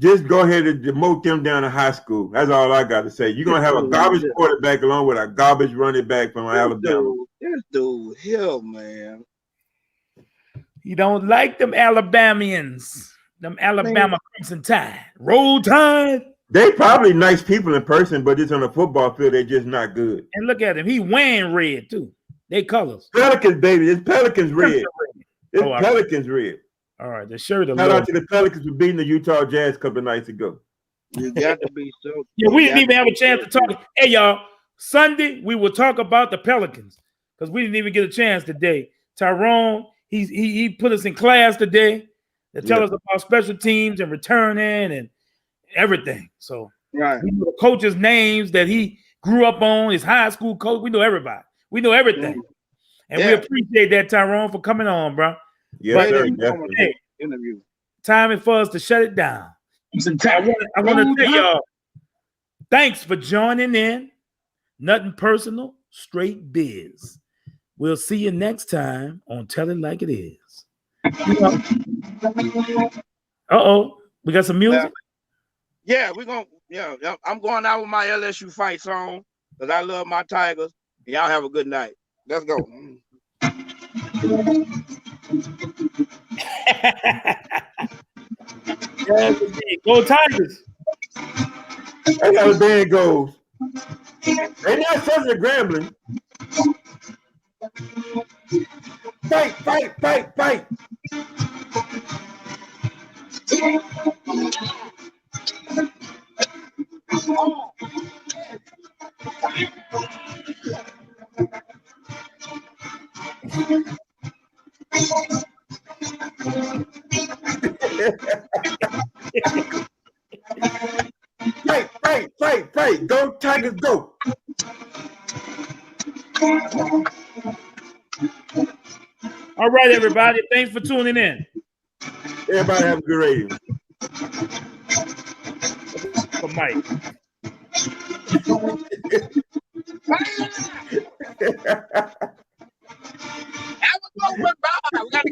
just go ahead and demote them down to high school. That's all I got to say. You're going to have a garbage quarterback along with a garbage running back from Alabama. This dude, hell, man. You don't like them Alabamians. Them Alabama Crimson Tide. Roll Tide. They probably nice people in person, but just on the football field, they're just not good. And look at him. He wearing red, too. They colors. Pelicans, baby. It's Pelicans red. It's Pelicans red. All right, the shirt. Shout out to the Pelicans for beating the Utah Jazz a couple of nights ago. You got to be so. Yeah, we didn't even have a chance to talk. Hey, y'all, Sunday we will talk about the Pelicans because we didn't even get a chance today. Tyrone, he put us in class today to tell us about special teams and returning and everything. So we know the coaches' names that he grew up on, his high school coach. We know everybody. We know everything, and we appreciate that, Tyrone, for coming on, bro. Yeah, interview. Time is for us to shut it down. I want to tell y'all, thanks for joining in. Nothing personal, straight biz. We'll see you next time on Tell It Like It Is. We got some music? Yeah, we're going to, I'm going out with my LSU fight song because I love my Tigers. Y'all have a good night. Let's go. Go Tigers. That's how the band goes. They not such a Grambling. Fight, fight, fight, fight. Fight. Go Tigers, go. All right, everybody. Thanks for tuning in. Everybody have a good radio. For Mike.